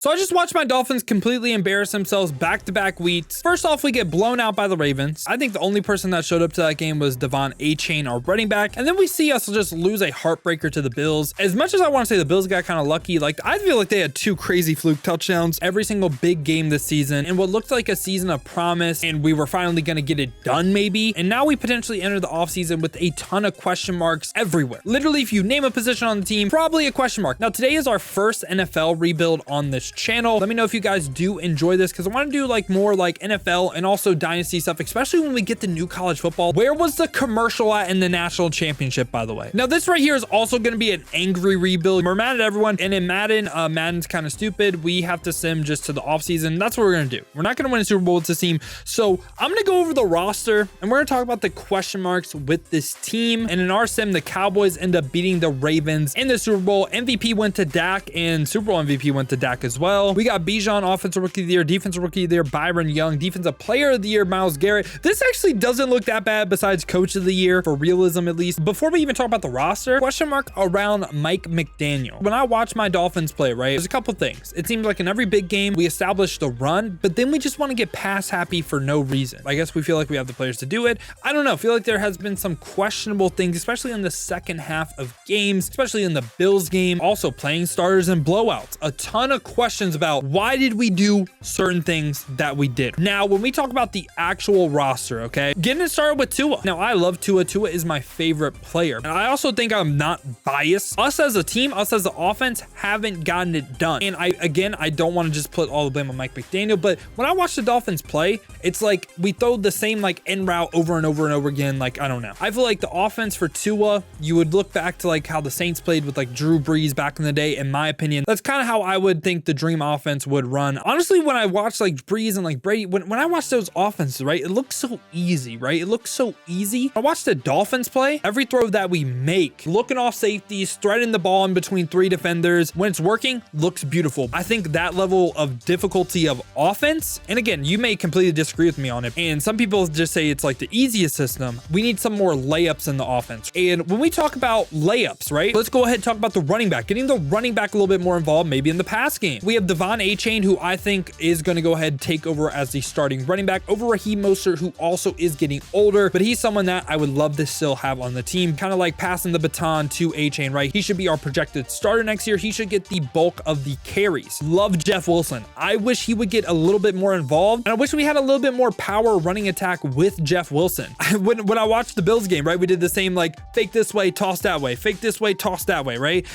So I just watched my Dolphins completely embarrass themselves back-to-back weeks. First off, we get blown out by the Ravens. I think the only person that showed up to that game was Devon Achane, our running back. And then we see us just lose a heartbreaker to the Bills. As much as I want to say the Bills got kind of lucky, like I feel like they had two crazy fluke touchdowns every single big game this season in what looked like a season of promise, and we were finally going to get it done maybe. And now we potentially enter the offseason with a ton of question marks everywhere. Literally, if you name a position on the team, probably a question mark. Now, today is our first NFL rebuild on this channel. Let me know if you guys do enjoy this, because I want to do like more like NFL and also dynasty stuff, especially when we get the new college football. Where was the commercial at in the national championship, by the way? Now, this right here is also going to be an angry rebuild. We're mad at everyone, and in Madden, Madden's kind of stupid. We have to sim just to the offseason. That's what we're going to do. We're not going to win a Super Bowl with this team. So I'm going to go over the roster, and we're going to talk about the question marks with this team. And in our sim, the Cowboys end up beating the Ravens in the Super Bowl. MVP went to Dak, and Super Bowl MVP went to Dak as well. We got Bijan, Offensive Rookie of the Year, Defensive Rookie of the Year, Byron Young, Defensive Player of the Year, Myles Garrett. This actually doesn't look that bad besides Coach of the Year, for realism at least. Before we even talk about the roster, question mark around Mike McDaniel. When I watch my Dolphins play, right, there's a couple things. It seems like in every big game, we establish the run, but then we just want to get pass happy for no reason. I guess we feel like we have the players to do it. I don't know. I feel like there has been some questionable things, especially in the second half of games, especially in the Bills game, also playing starters and blowouts. A ton of questions about why did we do certain things that we did. Now, when we talk about the actual roster, okay, getting it started with Tua. Now, I love Tua. Tua is my favorite player. And I also think I'm not biased. Us as a team, us as the offense haven't gotten it done. And I don't want to just put all the blame on Mike McDaniel, but when I watch the Dolphins play, it's like we throw the same like end route over and over and over again. Like, I don't know. I feel like the offense for Tua, you would look back to like how the Saints played with like Drew Brees back in the day. In my opinion, that's kind of how I would think the dream offense would run. Honestly, when I watch like Brees and like Brady, when I watch those offenses, right, it looks so easy, right? It looks so easy. I watch the Dolphins play, every throw that we make, looking off safeties, threading the ball in between three defenders, when it's working, looks beautiful. I think that level of difficulty of offense, and again, you may completely disagree with me on it, and some people just say it's like the easiest system. We need some more layups in the offense. And when we talk about layups, right, let's go ahead and talk about the running back, getting the running back a little bit more involved, maybe in the pass game. We have Devon Achane, who I think is going to go ahead and take over as the starting running back over Raheem Mostert, who also is getting older, but he's someone that I would love to still have on the team, kind of like passing the baton to Achane, right? He should be our projected starter next year. He should get the bulk of the carries. Love Jeff Wilson. I wish he would get a little bit more involved, and I wish we had a little bit more power running attack with Jeff Wilson. When I watched the Bills game, right, we did the same like fake this way, toss that way, fake this way, toss that way, right?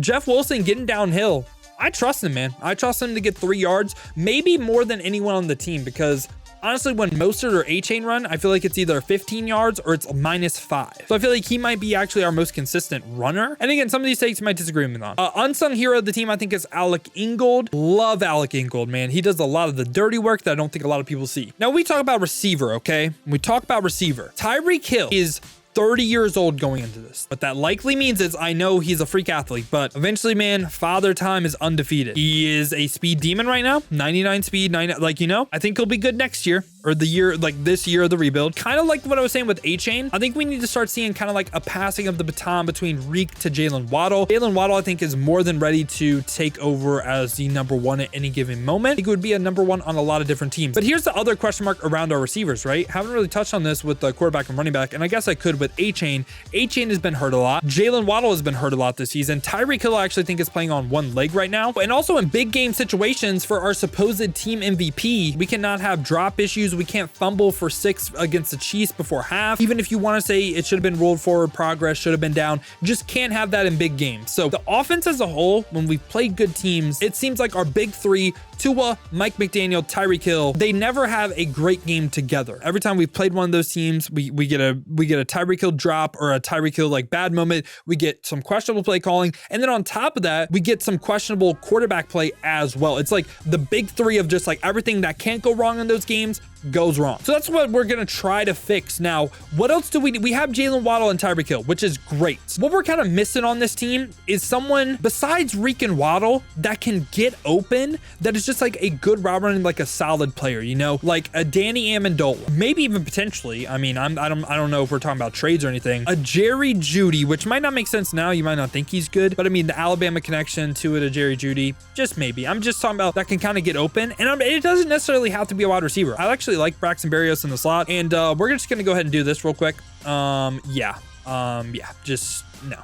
Jeff Wilson getting downhill, I trust him, man. I trust him to get 3 yards, maybe more than anyone on the team, because honestly, when Mostert or Achane run, I feel like it's either 15 yards or it's -5. So I feel like he might be actually our most consistent runner. And again, some of these takes you might disagree with me on. Unsung hero of the team, I think, is Alec Ingold. Love Alec Ingold, man. He does a lot of the dirty work that I don't think a lot of people see. Now, we talk about receiver, okay? When we talk about receiver, Tyreek Hill is 30 years old going into this. What that likely means is, I know he's a freak athlete, but eventually, man, father time is undefeated. He is a speed demon right now, 99 speed, 90, like, you know, I think he'll be good next year, or the year, like this year of the rebuild. Kind of like what I was saying with Achane. I think we need to start seeing kind of like a passing of the baton between Reek to Jalen Waddle. Jalen Waddle, I think, is more than ready to take over as the #1 at any given moment. I think it would be a #1 on a lot of different teams. But here's the other question mark around our receivers, right? Haven't really touched on this with the quarterback and running back, and I guess I could with Achane. Achane has been hurt a lot. Jalen Waddle has been hurt a lot this season. Tyreek Hill, I actually think, is playing on one leg right now. And also in big game situations for our supposed team MVP, we cannot have drop issues. We can't fumble for 6 against the Chiefs before half. Even if you want to say it should have been rolled forward progress, should have been down, just can't have that in big games. So the offense as a whole, when we've played good teams, it seems like our big three, Tua, Mike McDaniel, Tyreek Hill, they never have a great game together. Every time we've played one of those teams, we get a Tyreek Hill drop or a Tyreek Hill like bad moment. We get some questionable play calling, and then on top of that, we get some questionable quarterback play as well. It's like the big three of just like everything that can't go wrong in those games goes wrong. So that's what we're going to try to fix. Now, what else do we have Jalen Waddle and Tyreek Hill, which is great. What we're kind of missing on this team is someone besides Reek and Waddle that can get open, that is just like a good route running, like a solid player, you know, like a Danny Amendola, maybe even potentially. I mean, I don't know if we're talking about trades or anything. A Jerry Jeudy, which might not make sense now. You might not think he's good, but I mean, the Alabama connection to it, a Jerry Jeudy, just maybe. I'm just talking about that can kind of get open, and it doesn't necessarily have to be a wide receiver. I actually like Braxton Berrios in the slot, and we're just gonna go ahead and do this real quick. Just no.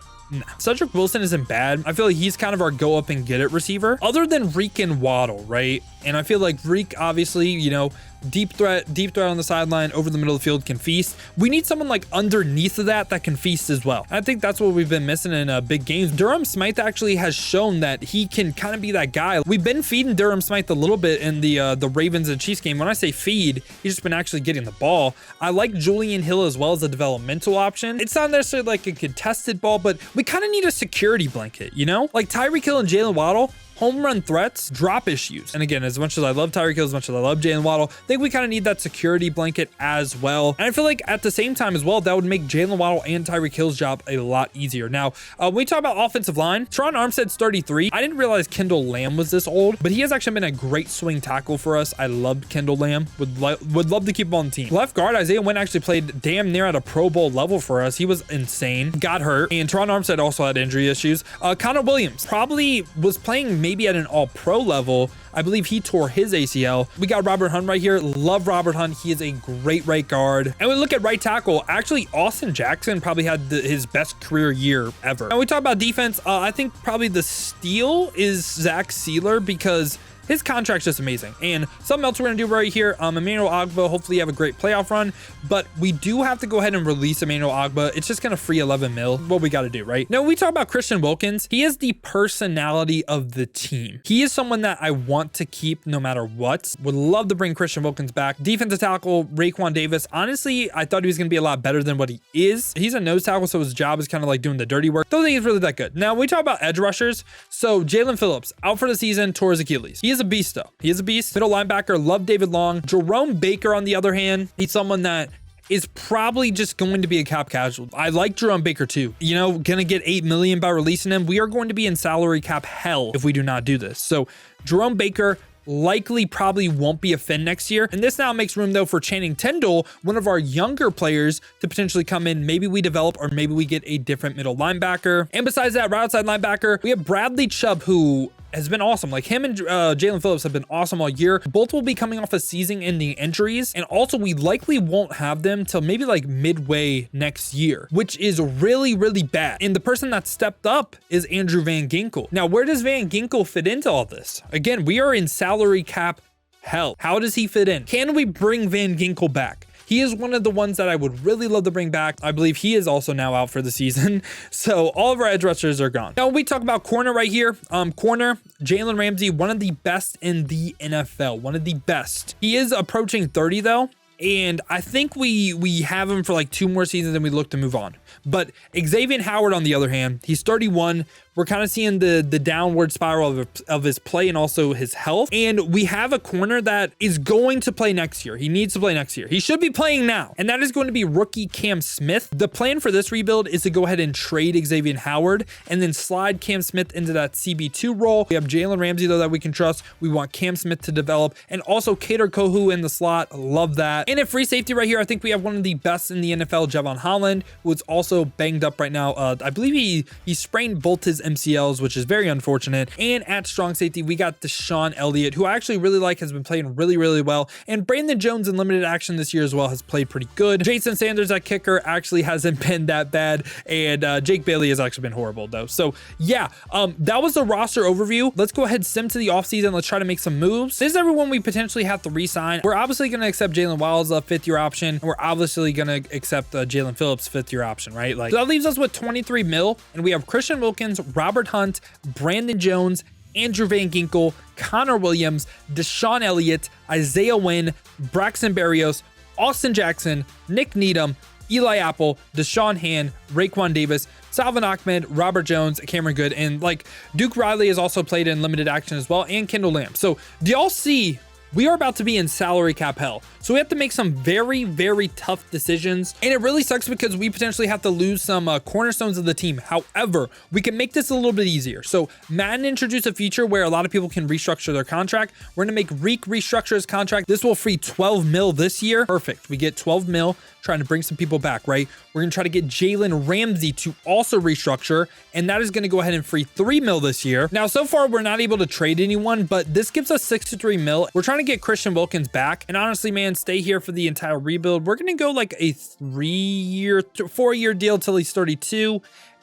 Cedric Wilson isn't bad. I feel like he's kind of our go up and get it receiver, other than Reek and Waddle, right? And I feel like Reek, obviously, you know, deep threat on the sideline, over the middle of the field, can feast. We need someone like underneath of that can feast as well. I think that's what we've been missing in big games. Durham Smythe actually has shown that he can kind of be that guy. We've been feeding Durham Smythe a little bit in the Ravens and Chiefs game. When I say feed, he's just been actually getting the ball. I like Julian Hill as well as a developmental option. It's not necessarily like a contested ball, but we kind of need a security blanket, you know? Like Tyreek Hill and Jalen Waddle, home run threats, drop issues. And again, as much as I love Tyreek Hill, as much as I love Jalen Waddle, I think we kind of need that security blanket as well. And I feel like at the same time as well, that would make Jalen Waddle and Tyreek Hill's job a lot easier. Now, when we talk about offensive line, Teron Armstead's 33. I didn't realize Kendall Lamb was this old, but he has actually been a great swing tackle for us. I loved Kendall Lamb. Would love to keep him on the team. Left guard, Isaiah Wynn actually played damn near at a Pro Bowl level for us. He was insane. Got hurt. And Teron Armstead also had injury issues. Connor Williams probably was playing maybe at an all-pro level. I believe he tore his ACL. We got Robert Hunt right here. Love Robert Hunt. He is a great right guard. And we look at right tackle. Actually, Austin Jackson probably had his best career year ever. Now we talk about defense. I think probably the steal is Zach Sealer, because his contract's just amazing. And something else we're gonna do right here, Emmanuel Ogbah, hopefully have a great playoff run, but we do have to go ahead and release Emmanuel Ogbah. It's just gonna free 11 mil, what we gotta do, right? Now, when we talk about Christian Wilkins, he is the personality of the team. He is someone that I want to keep no matter what. Would love to bring Christian Wilkins back. Defensive tackle, Raekwon Davis. Honestly, I thought he was gonna be a lot better than what he is. He's a nose tackle, so his job is kind of like doing the dirty work. Don't think he's really that good. Now, when we talk about edge rushers, so Jalen Phillips, out for the season, tore his Achilles. He is a beast though. He is a beast. Middle linebacker, love David Long. Jerome Baker, on the other hand, he's someone that is probably just going to be a cap casualty. I like Jerome Baker too. You know, gonna get $8 million by releasing him. We are going to be in salary cap hell if we do not do this. So Jerome Baker likely probably won't be a Fin next year. And this now makes room though for Channing Tindall, one of our younger players, to potentially come in. Maybe we develop, or maybe we get a different middle linebacker. And besides that, right outside linebacker, we have Bradley Chubb, who has been awesome. Like him and Jalen Phillips have been awesome all year. Both will be coming off of season-ending injuries, and also we likely won't have them till maybe like midway next year, which is really, really bad. And the person that stepped up is Andrew Van Ginkel. Now, where does Van Ginkel fit into all this? Again, we are in salary cap hell. How does he fit in? Can we bring Van Ginkel back? He is one of the ones that I would really love to bring back. I believe he is also now out for the season. So all of our edge rushers are gone. Now we talk about corner right here. Corner, Jalen Ramsey, one of the best in the NFL. One of the best. He is approaching 30 though. And I think we have him for like 2 more seasons and we look to move on. But Xavier Howard, on the other hand, he's 31. We're kind of seeing the downward spiral of his play and also his health. And we have a corner that is going to play next year. He needs to play next year. He should be playing now. And that is going to be rookie Cam Smith. The plan for this rebuild is to go ahead and trade Xavier Howard and then slide Cam Smith into that CB2 role. We have Jalen Ramsey, though, that we can trust. We want Cam Smith to develop, and also Kader Kohu in the slot. Love that. And at free safety right here, I think we have one of the best in the NFL, Javon Holland, who is also banged up right now. I believe he sprained both his MCLs, which is very unfortunate. And at strong safety, we got Deshaun Elliott, who I actually really like, has been playing really, really well. And Brandon Jones in limited action this year as well has played pretty good. Jason Sanders at kicker actually hasn't been that bad. And Jake Bailey has actually been horrible though. So yeah, that was the roster overview. Let's go ahead, sim to the offseason. Let's try to make some moves. This is everyone we potentially have to re-sign. We're obviously going to accept Jalen Wild's 5th-year option. And we're obviously going to accept Jalen Phillips' 5th-year option, right? Like, so that leaves us with 23 mil. And we have Christian Wilkins, Robert Hunt, Brandon Jones, Andrew Van Ginkel, Connor Williams, Deshaun Elliott, Isaiah Wynn, Braxton Berrios, Austin Jackson, Nick Needham, Eli Apple, Deshaun Hand, Raekwon Davis, Salvin Ahmed, Robert Jones, Cameron Good, and like Duke Riley has also played in limited action as well, and Kendall Lamb. So do y'all see we are about to be in salary cap hell. So we have to make some very, very tough decisions. And it really sucks because we potentially have to lose some cornerstones of the team. However, we can make this a little bit easier. So Madden introduced a feature where a lot of people can restructure their contract. We're going to make Reek restructure his contract. This will free 12 mil this year. Perfect. We get 12 mil, trying to bring some people back, right? We're going to try to get Jalen Ramsey to also restructure, and that is going to go ahead and free 3 mil this year. Now, so far, we're not able to trade anyone, but this gives us 63 mil. We're trying to get Christian Wilkins back, and honestly, man, stay here for the entire rebuild. We're going to go like a 4-year deal till he's 32.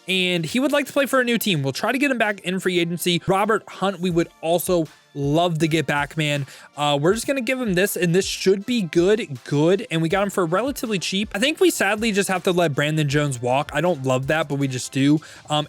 And he would like to play for a new team. We'll try to get him back in free agency. Robert Hunt, we would also love to get back, man. We're just gonna give him this, and this should be good, and we got him for relatively cheap. I think we sadly just have to let Brandon Jones walk. I don't love that, but we just do.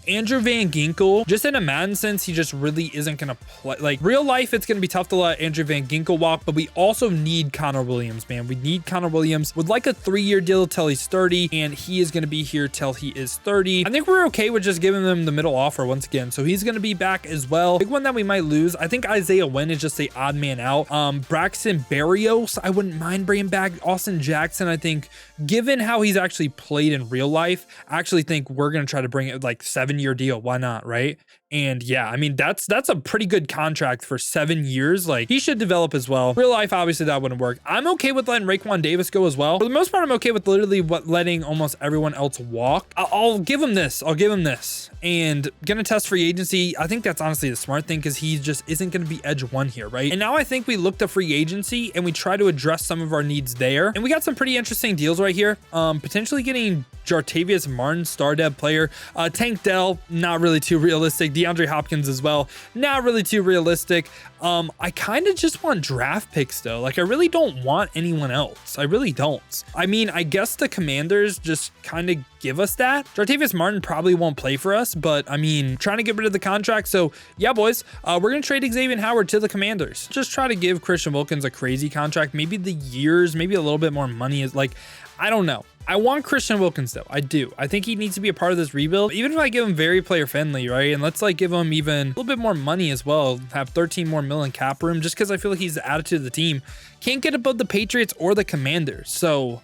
Andrew Van Ginkel, just in a Madden sense, he just really isn't gonna play. Like real life, it's gonna be tough to let Andrew Van Ginkel walk, but we also need Connor Williams, man. We need Connor Williams. Would like a 3-year deal till he's 30, and he is gonna be here till he is 30. I think we're okay with just giving him the middle offer once again. So he's gonna be back as well. Big one that we might lose, I think Isaiah Wynn is just the odd man out. Braxton Berrios, I wouldn't mind bringing back. Austin Jackson, I think, given how he's actually played in real life, I actually think we're going to try to bring it like 7-year deal. Why not, right? And yeah, I mean, that's a pretty good contract for 7 years. Like, he should develop as well. Real life, obviously, that wouldn't work. I'm okay with letting Raekwon Davis go as well. For the most part, I'm okay with literally letting almost everyone else walk. I'll give him this. I'll give him this. And gonna test free agency. I think that's honestly the smart thing because he just isn't going to be edge 1 here, right? And now I think we look to free agency and we try to address some of our needs there. And we got some pretty interesting deals right here. Potentially getting Jartavius Martin, star dev player. Tank Dell, not really too realistic. DeAndre Hopkins as well, not really too realistic. I kind of just want draft picks though. Like, I really don't want anyone else. I really don't. I mean, I guess the Commanders just kind of give us that. Jartavius Martin probably won't play for us, but I mean, trying to get rid of the contract. So yeah, boys, we're going to trade Xavier Howard to the Commanders. Just try to give Christian Wilkins a crazy contract. Maybe the years, maybe a little bit more money is like, I don't know. I want Christian Wilkins though. I do. I think he needs to be a part of this rebuild. Even if I give him very player friendly, right? And let's like give him even a little bit more money as well. Have 13 more mil in cap room just because I feel like he's the attitude of the team. Can't get above the Patriots or the Commanders. So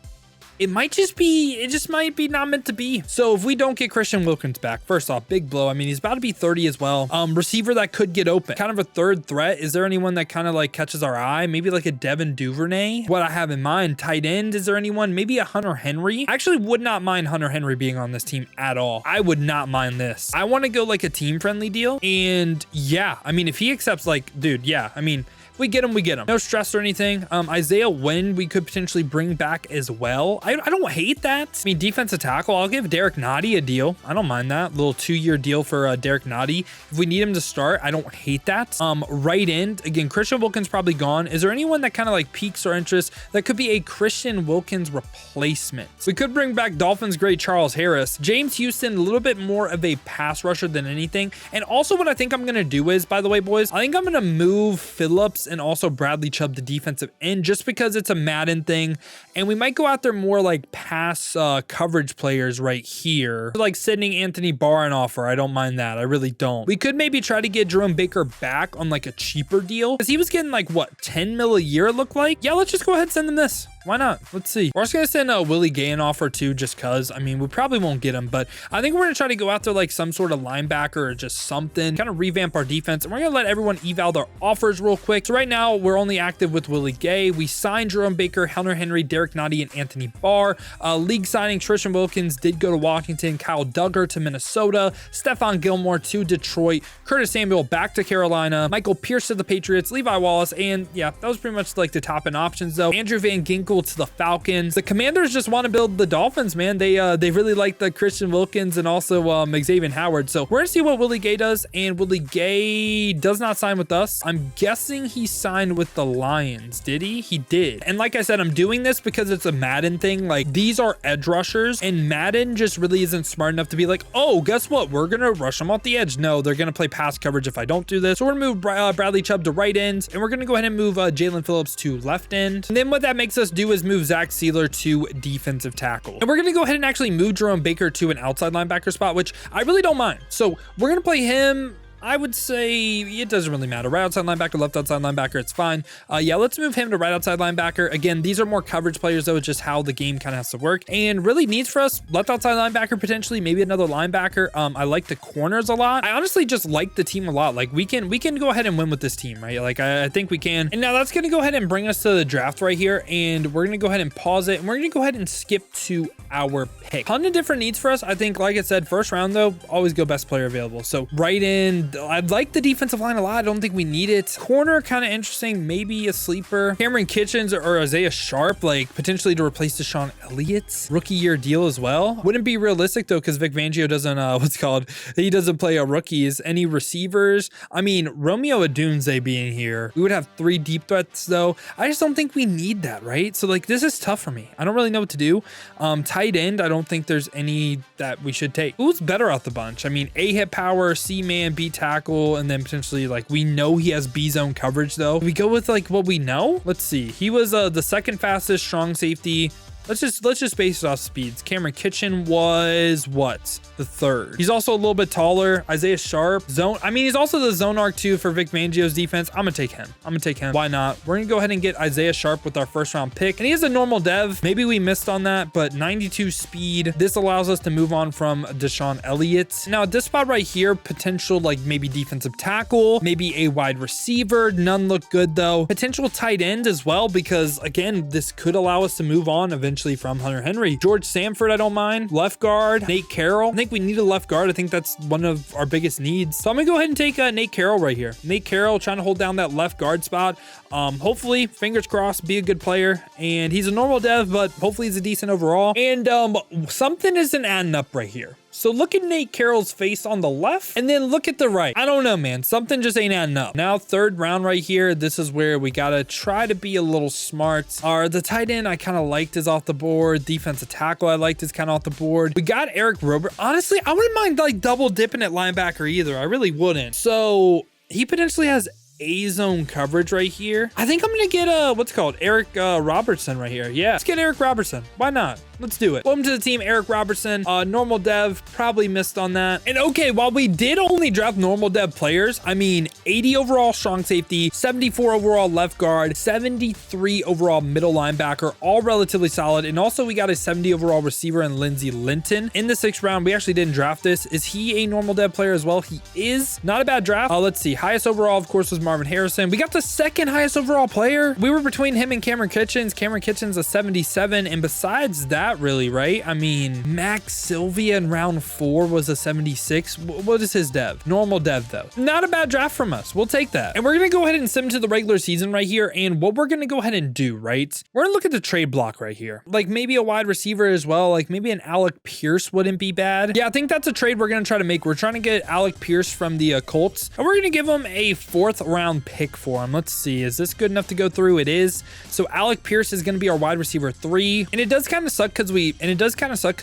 it might just be, it just might be not meant to be. So if we don't get Christian Wilkins back, first off, big blow. I mean, he's about to be 30 as well. Receiver that could get open. Kind of a third threat. Is there anyone that kind of like catches our eye? Maybe like a Devin Duvernay. What I have in mind, tight end. Is there anyone? Maybe a Hunter Henry. I actually would not mind Hunter Henry being on this team at all. I would not mind this. I want to go like a team friendly deal. And yeah, I mean, if he accepts like, dude, yeah, I mean, if we get him, we get him. No stress or anything. Isaiah Wynn, we could potentially bring back as well. I don't hate that. I mean, defensive tackle, I'll give Derek Nottie a deal. I don't mind that. Little 2-year deal for Derek Nottie. If we need him to start, I don't hate that. Right end, again, Christian Wilkins probably gone. Is there anyone that kind of like piques our interest that could be a Christian Wilkins replacement? We could bring back Dolphins great Charles Harris. James Houston, a little bit more of a pass rusher than anything. And also what I think I'm going to do is, by the way, boys, I think I'm going to move Phillips and also Bradley Chubb to defensive end just because it's a Madden thing. And we might go out there more like pass coverage players right here. Like sending Anthony Barr an offer. I don't mind that. I really don't. We could maybe try to get Jerome Baker back on like a cheaper deal because he was getting like what, 10 mil a year it looked like. Yeah, let's just go ahead and send him this. Why not? Let's see. We're just going to send Willie Gay an offer too, just because. I mean, we probably won't get him, but I think we're going to try to go out there like some sort of linebacker or just something, kind of revamp our defense. And we're going to let everyone eval their offers real quick. So right now, we're only active with Willie Gay. We signed Jerome Baker, Hunter Henry, Derek Nottie, and Anthony Barr. League signing, Christian Wilkins did go to Washington, Kyle Duggar to Minnesota, Stephon Gilmore to Detroit, Curtis Samuel back to Carolina, Michael Pierce to the Patriots, Levi Wallace, and yeah, that was pretty much like the top end options though. Andrew Van Ginkel to the Falcons. The Commanders just want to build the Dolphins, man. They really like the Christian Wilkins and also Xavier Howard. So we're gonna see what Willie Gay does, and Willie Gay does not sign with us. I'm guessing he signed with the Lions. Did he? He did. And like I said, I'm doing this because it's a Madden thing. Like, these are edge rushers, and Madden just really isn't smart enough to be like, oh, guess what? We're gonna rush them off the edge. No, they're gonna play pass coverage if I don't do this. So we're gonna move Bradley Chubb to right end, and we're gonna go ahead and move Jalen Phillips to left end. And then what that makes us do is move Zach Sealer to defensive tackle. And we're gonna go ahead and actually move Jerome Baker to an outside linebacker spot, which I really don't mind. So we're gonna play him I would say it doesn't really matter. Right outside linebacker, left outside linebacker, it's fine. Yeah, let's move him to right outside linebacker. Again, these are more coverage players, though. It's just how the game kind of has to work. And really needs for us, left outside linebacker, potentially, maybe another linebacker. I like the corners a lot. I honestly just like the team a lot. Like, we can go ahead and win with this team, right? Like, I think we can. And now that's going to go ahead and bring us to the draft right here. And we're going to go ahead and pause it. And we're going to go ahead and skip to our pick. Ton of different needs for us. I think, like I said, first round, though, always go best player available. So right in, I'd like the defensive line a lot. I don't think we need it. Corner, kind of interesting. Maybe a sleeper. Cameron Kitchens or Isaiah Sharp, like potentially to replace Deshaun Elliott's rookie year deal as well. Wouldn't be realistic though, because Vic Fangio doesn't, he doesn't play rookies. Any receivers? I mean, Romeo Odunze being here, we would have 3 deep threats though. I just don't think we need that, right? So like, this is tough for me. I don't really know what to do. Tight end, I don't think there's any that we should take. Who's better out the bunch? I mean, A hit power, C man, B tackle, and then potentially like we know he has B zone coverage though. We go with like what we know. Let's see. He was the second fastest strong safety. Let's just base it off speeds. Cameron Kitchen was what? The 3rd. He's also a little bit taller. Isaiah Sharp, zone. I mean, he's also the zone arc too for Vic Fangio's defense. I'm gonna take him. Why not? We're gonna go ahead and get Isaiah Sharp with our first round pick. And he is a normal dev. Maybe we missed on that, but 92 speed. This allows us to move on from Deshaun Elliott. Now at this spot right here, potential like maybe defensive tackle, maybe a wide receiver. None look good though. Potential tight end as well, because again, this could allow us to move on eventually from Hunter Henry. George Samford, I don't mind. Left guard, Nate Carroll. I think we need a left guard. I think that's one of our biggest needs. So I'm gonna go ahead and take Nate Carroll right here. Nate Carroll trying to hold down that left guard spot. Hopefully, fingers crossed, be a good player. And he's a normal dev, but hopefully he's a decent overall. And something isn't adding up right here. So look at Nate Carroll's face on the left and then look at the right. I don't know, man. Something just ain't adding up. Now, 3rd round right here. This is where we got to try to be a little smart. The tight end I kind of liked is off the board. Defensive tackle I liked is kind of off the board. We got Eric Robert. Honestly, I wouldn't mind like double dipping at linebacker either. I really wouldn't. So he potentially has A-zone coverage right here. I think I'm gonna get what's it called, Eric Robertson right here. Yeah, let's get Eric Robertson. Why not? Let's do it. Welcome to the team, Eric Robertson. Normal dev, probably missed on that. And okay, while we did only draft normal dev players, I mean, 80 overall strong safety, 74 overall left guard, 73 overall middle linebacker, all relatively solid. And also we got a 70 overall receiver in Lindsey Linton. In the 6th round, we actually didn't draft this. Is he a normal dev player as well? He is. Not a bad draft. Let's see. Highest overall, of course, was Marvin Harrison. We got the 2nd highest overall player. We were between him and Cameron Kitchens. Cameron Kitchens a 77. And besides that, really, right? I mean, Max Sylvia in round 4 was a 76. What is his dev? Normal dev, though. Not a bad draft from us. We'll take that. And we're going to go ahead and sim to the regular season right here. And what we're going to go ahead and do, right? We're going to look at the trade block right here. Like maybe a wide receiver as well. Like maybe an Alec Pierce wouldn't be bad. Yeah, I think that's a trade we're going to try to make. We're trying to get Alec Pierce from the Colts. And we're going to give him a 4th round pick for him. Let's see. Is this good enough to go through? It is. So Alec Pierce is going to be our wide receiver 3. And it does kind of suck because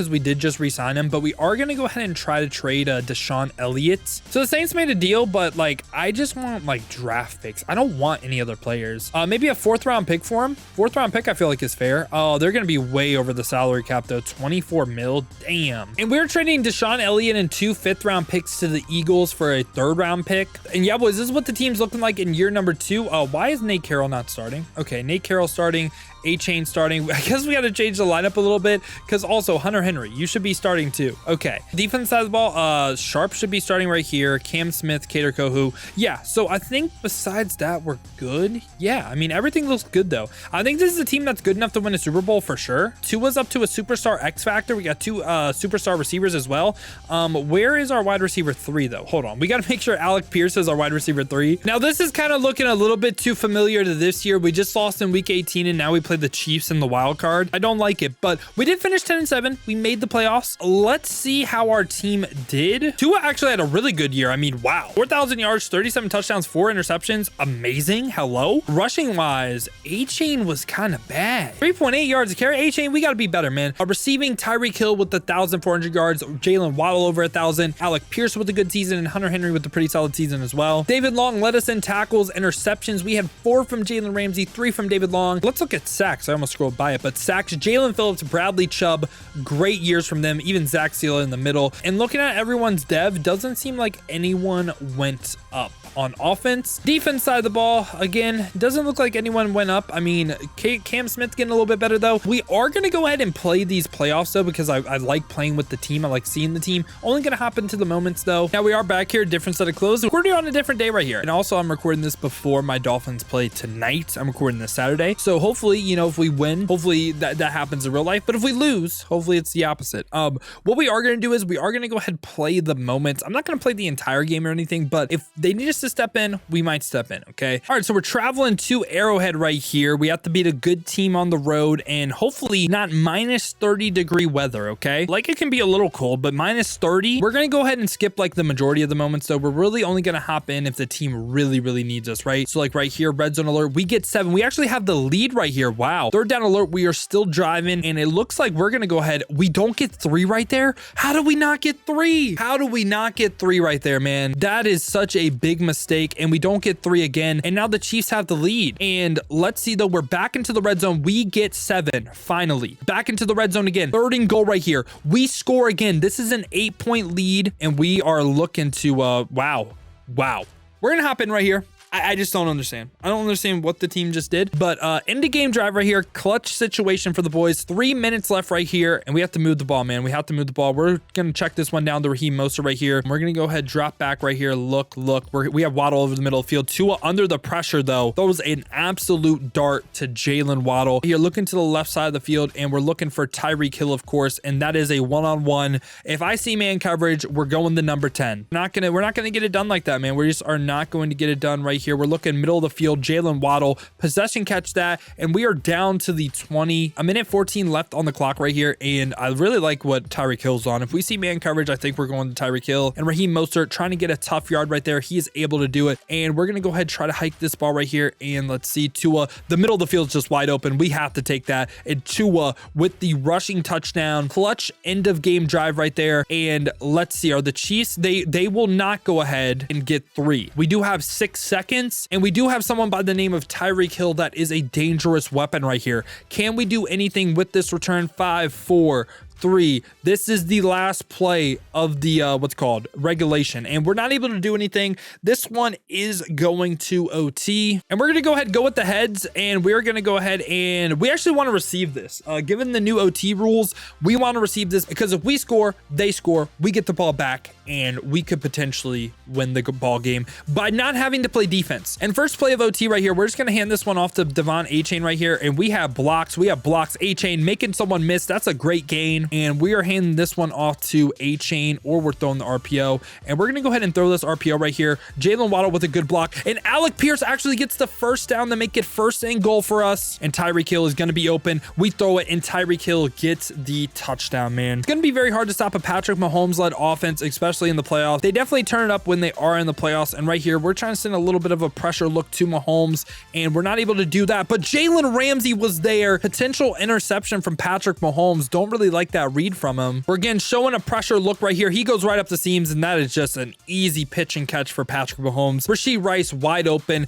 we did just re-sign him, but we are going to go ahead and try to trade Deshaun Elliott. So the Saints made a deal, but like, I just want like draft picks. I don't want any other players. Maybe a 4th round pick for him. 4th round pick I feel like is fair. Oh, they're going to be way over the salary cap though. 24 mil. Damn. And we're trading Deshaun Elliott and 2 5th round picks to the Eagles for a 3rd round pick. And yeah, boys, this is what the team's looking like in year number 2. Why is Nate Carroll not starting? Okay, Nate Carroll starting. A-Chain starting. I guess we got to change the lineup a little bit because also Hunter Henry, you should be starting too. Okay. Defense side of the ball, Sharp should be starting right here. Cam Smith, Kader Kohu. Yeah. So I think besides that, we're good. Yeah. I mean, everything looks good though. I think this is a team that's good enough to win a Super Bowl for sure. Tua's up to a superstar X factor. We got 2 superstar receivers as well. Where is our wide receiver 3 though? Hold on. We got to make sure Alec Pierce is our wide receiver 3. Now this is kind of looking a little bit too familiar to this year. We just lost in week 18 and now we played the Chiefs in the wild card. I don't like it, but we did finish 10-7. We made the playoffs. Let's see how our team did. Tua actually had a really good year. I mean, wow. 4,000 yards, 37 touchdowns, 4 interceptions. Amazing. Hello. Rushing wise, A-Chain was kind of bad. 3.8 yards a carry. A-Chain, we got to be better, man. Receiving, Tyreek Hill with 1,400 yards. Jalen Waddle over 1,000. Alec Pierce with a good season and Hunter Henry with a pretty solid season as well. David Long led us in tackles, interceptions. We had 4 from Jalen Ramsey, 3 from David Long. Let's look at sacks. I almost scrolled by it, but sacks, Jalen Phillips, Bradley Chubb, great years from them, even Zach Sealer in the middle. And looking at everyone's dev, doesn't seem like anyone went up. On offense, defense side of the ball, again, doesn't look like anyone went up. I mean, Cam Smith's getting a little bit better though. We are going to go ahead and play these playoffs though, because I like playing with the team. I like seeing the team. Only going to hop into the moments though. Now we are back here, different set of clothes. We're on a different day right here. And also I'm recording this before my Dolphins play tonight. I'm recording this Saturday. So hopefully, you know, if we win, hopefully that happens in real life. But if we lose, hopefully it's the opposite. What we are going to do is we are going to go ahead and play the moments. I'm not going to play the entire game or anything, but if they need us to step in, we might step in. Okay. All right. So we're traveling to Arrowhead right here. We have to beat a good team on the road and hopefully not minus 30-degree weather. Okay. Like it can be a little cold, but minus 30. We're going to go ahead and skip like the majority of the moments. So we're really only going to hop in if the team really needs us. Right. So like right here, red zone alert, we get 7. We actually have the lead right here. Wow. Third down alert. We are still driving and it looks like we're going to go ahead. We don't get 3 right there. How do we not get 3? How do we not get 3 right there, man? That is such a big mistake. And we don't get 3 again. And now the Chiefs have the lead. And let's see though, we're back into the red zone. We get 7, finally. Back into the red zone again. 3rd and goal right here. We score again. This is an 8-point lead. And we are looking to, wow. We're going to hop in right here. I just don't understand. I don't understand what the team just did. But end of game drive right here. Clutch situation for the boys. 3 minutes left right here. And we have to move the ball, man. We have to move the ball. We're going to check this one down to Raheem Mostert right here. We're going to go ahead, drop back right here. Look. We have Waddle over the middle of the field. Tua under the pressure, though. Throws an absolute dart to Jalen Waddle. Here, looking to the left side of the field. And we're looking for Tyreek Hill, of course. And that is a one-on-one. If I see man coverage, we're going the number 10. We're not going to get it done like that, man. We just are not going to get it done right here. We're looking middle of the field, Jalen Waddle, possession catch that, and we are down to the 20, a minute 14 left on the clock right here, and I really like what Tyreek Hill's on. If we see man coverage, I think we're going to Tyreek Hill, and Raheem Mostert trying to get a tough yard right there. He is able to do it, and we're going to go ahead and try to hike this ball right here, and let's see, Tua, the middle of the field is just wide open. We have to take that, and Tua with the rushing touchdown, clutch end of game drive right there, and let's see, are the Chiefs, they will not go ahead and get 3. We do have 6 seconds, and we do have someone by the name of Tyreek Hill that is a dangerous weapon right here. Can we do anything with this return? 5, 4, 3. This is the last play of the what's called regulation, and we're not able to do anything. This one is going to OT, and we're gonna go ahead and go with the heads, and we're gonna go ahead and we actually want to receive this. Given the new OT rules, we want to receive this because if we score, they score, we get the ball back, and we could potentially win the ball game by not having to play defense. And first play of OT right here, we're just gonna hand this one off to Devon A-Chain right here, and we have blocks. A-Chain making someone miss. That's a great gain. And we are handing this one off to A-Chain, or we're throwing the RPO. And we're going to go ahead and throw this RPO right here. Jalen Waddle with a good block. And Alec Pierce actually gets the first down to make it 1st and goal for us. And Tyreek Hill is going to be open. We throw it, and Tyreek Hill gets the touchdown, man. It's going to be very hard to stop a Patrick Mahomes-led offense, especially in the playoffs. They definitely turn it up when they are in the playoffs. And right here, we're trying to send a little bit of a pressure look to Mahomes, and we're not able to do that. But Jalen Ramsey was there. Potential interception from Patrick Mahomes. Don't really like that read from him. We're again showing a pressure look right here. He goes right up the seams, and that is just an easy pitch and catch for Patrick Mahomes. Rashee Rice wide open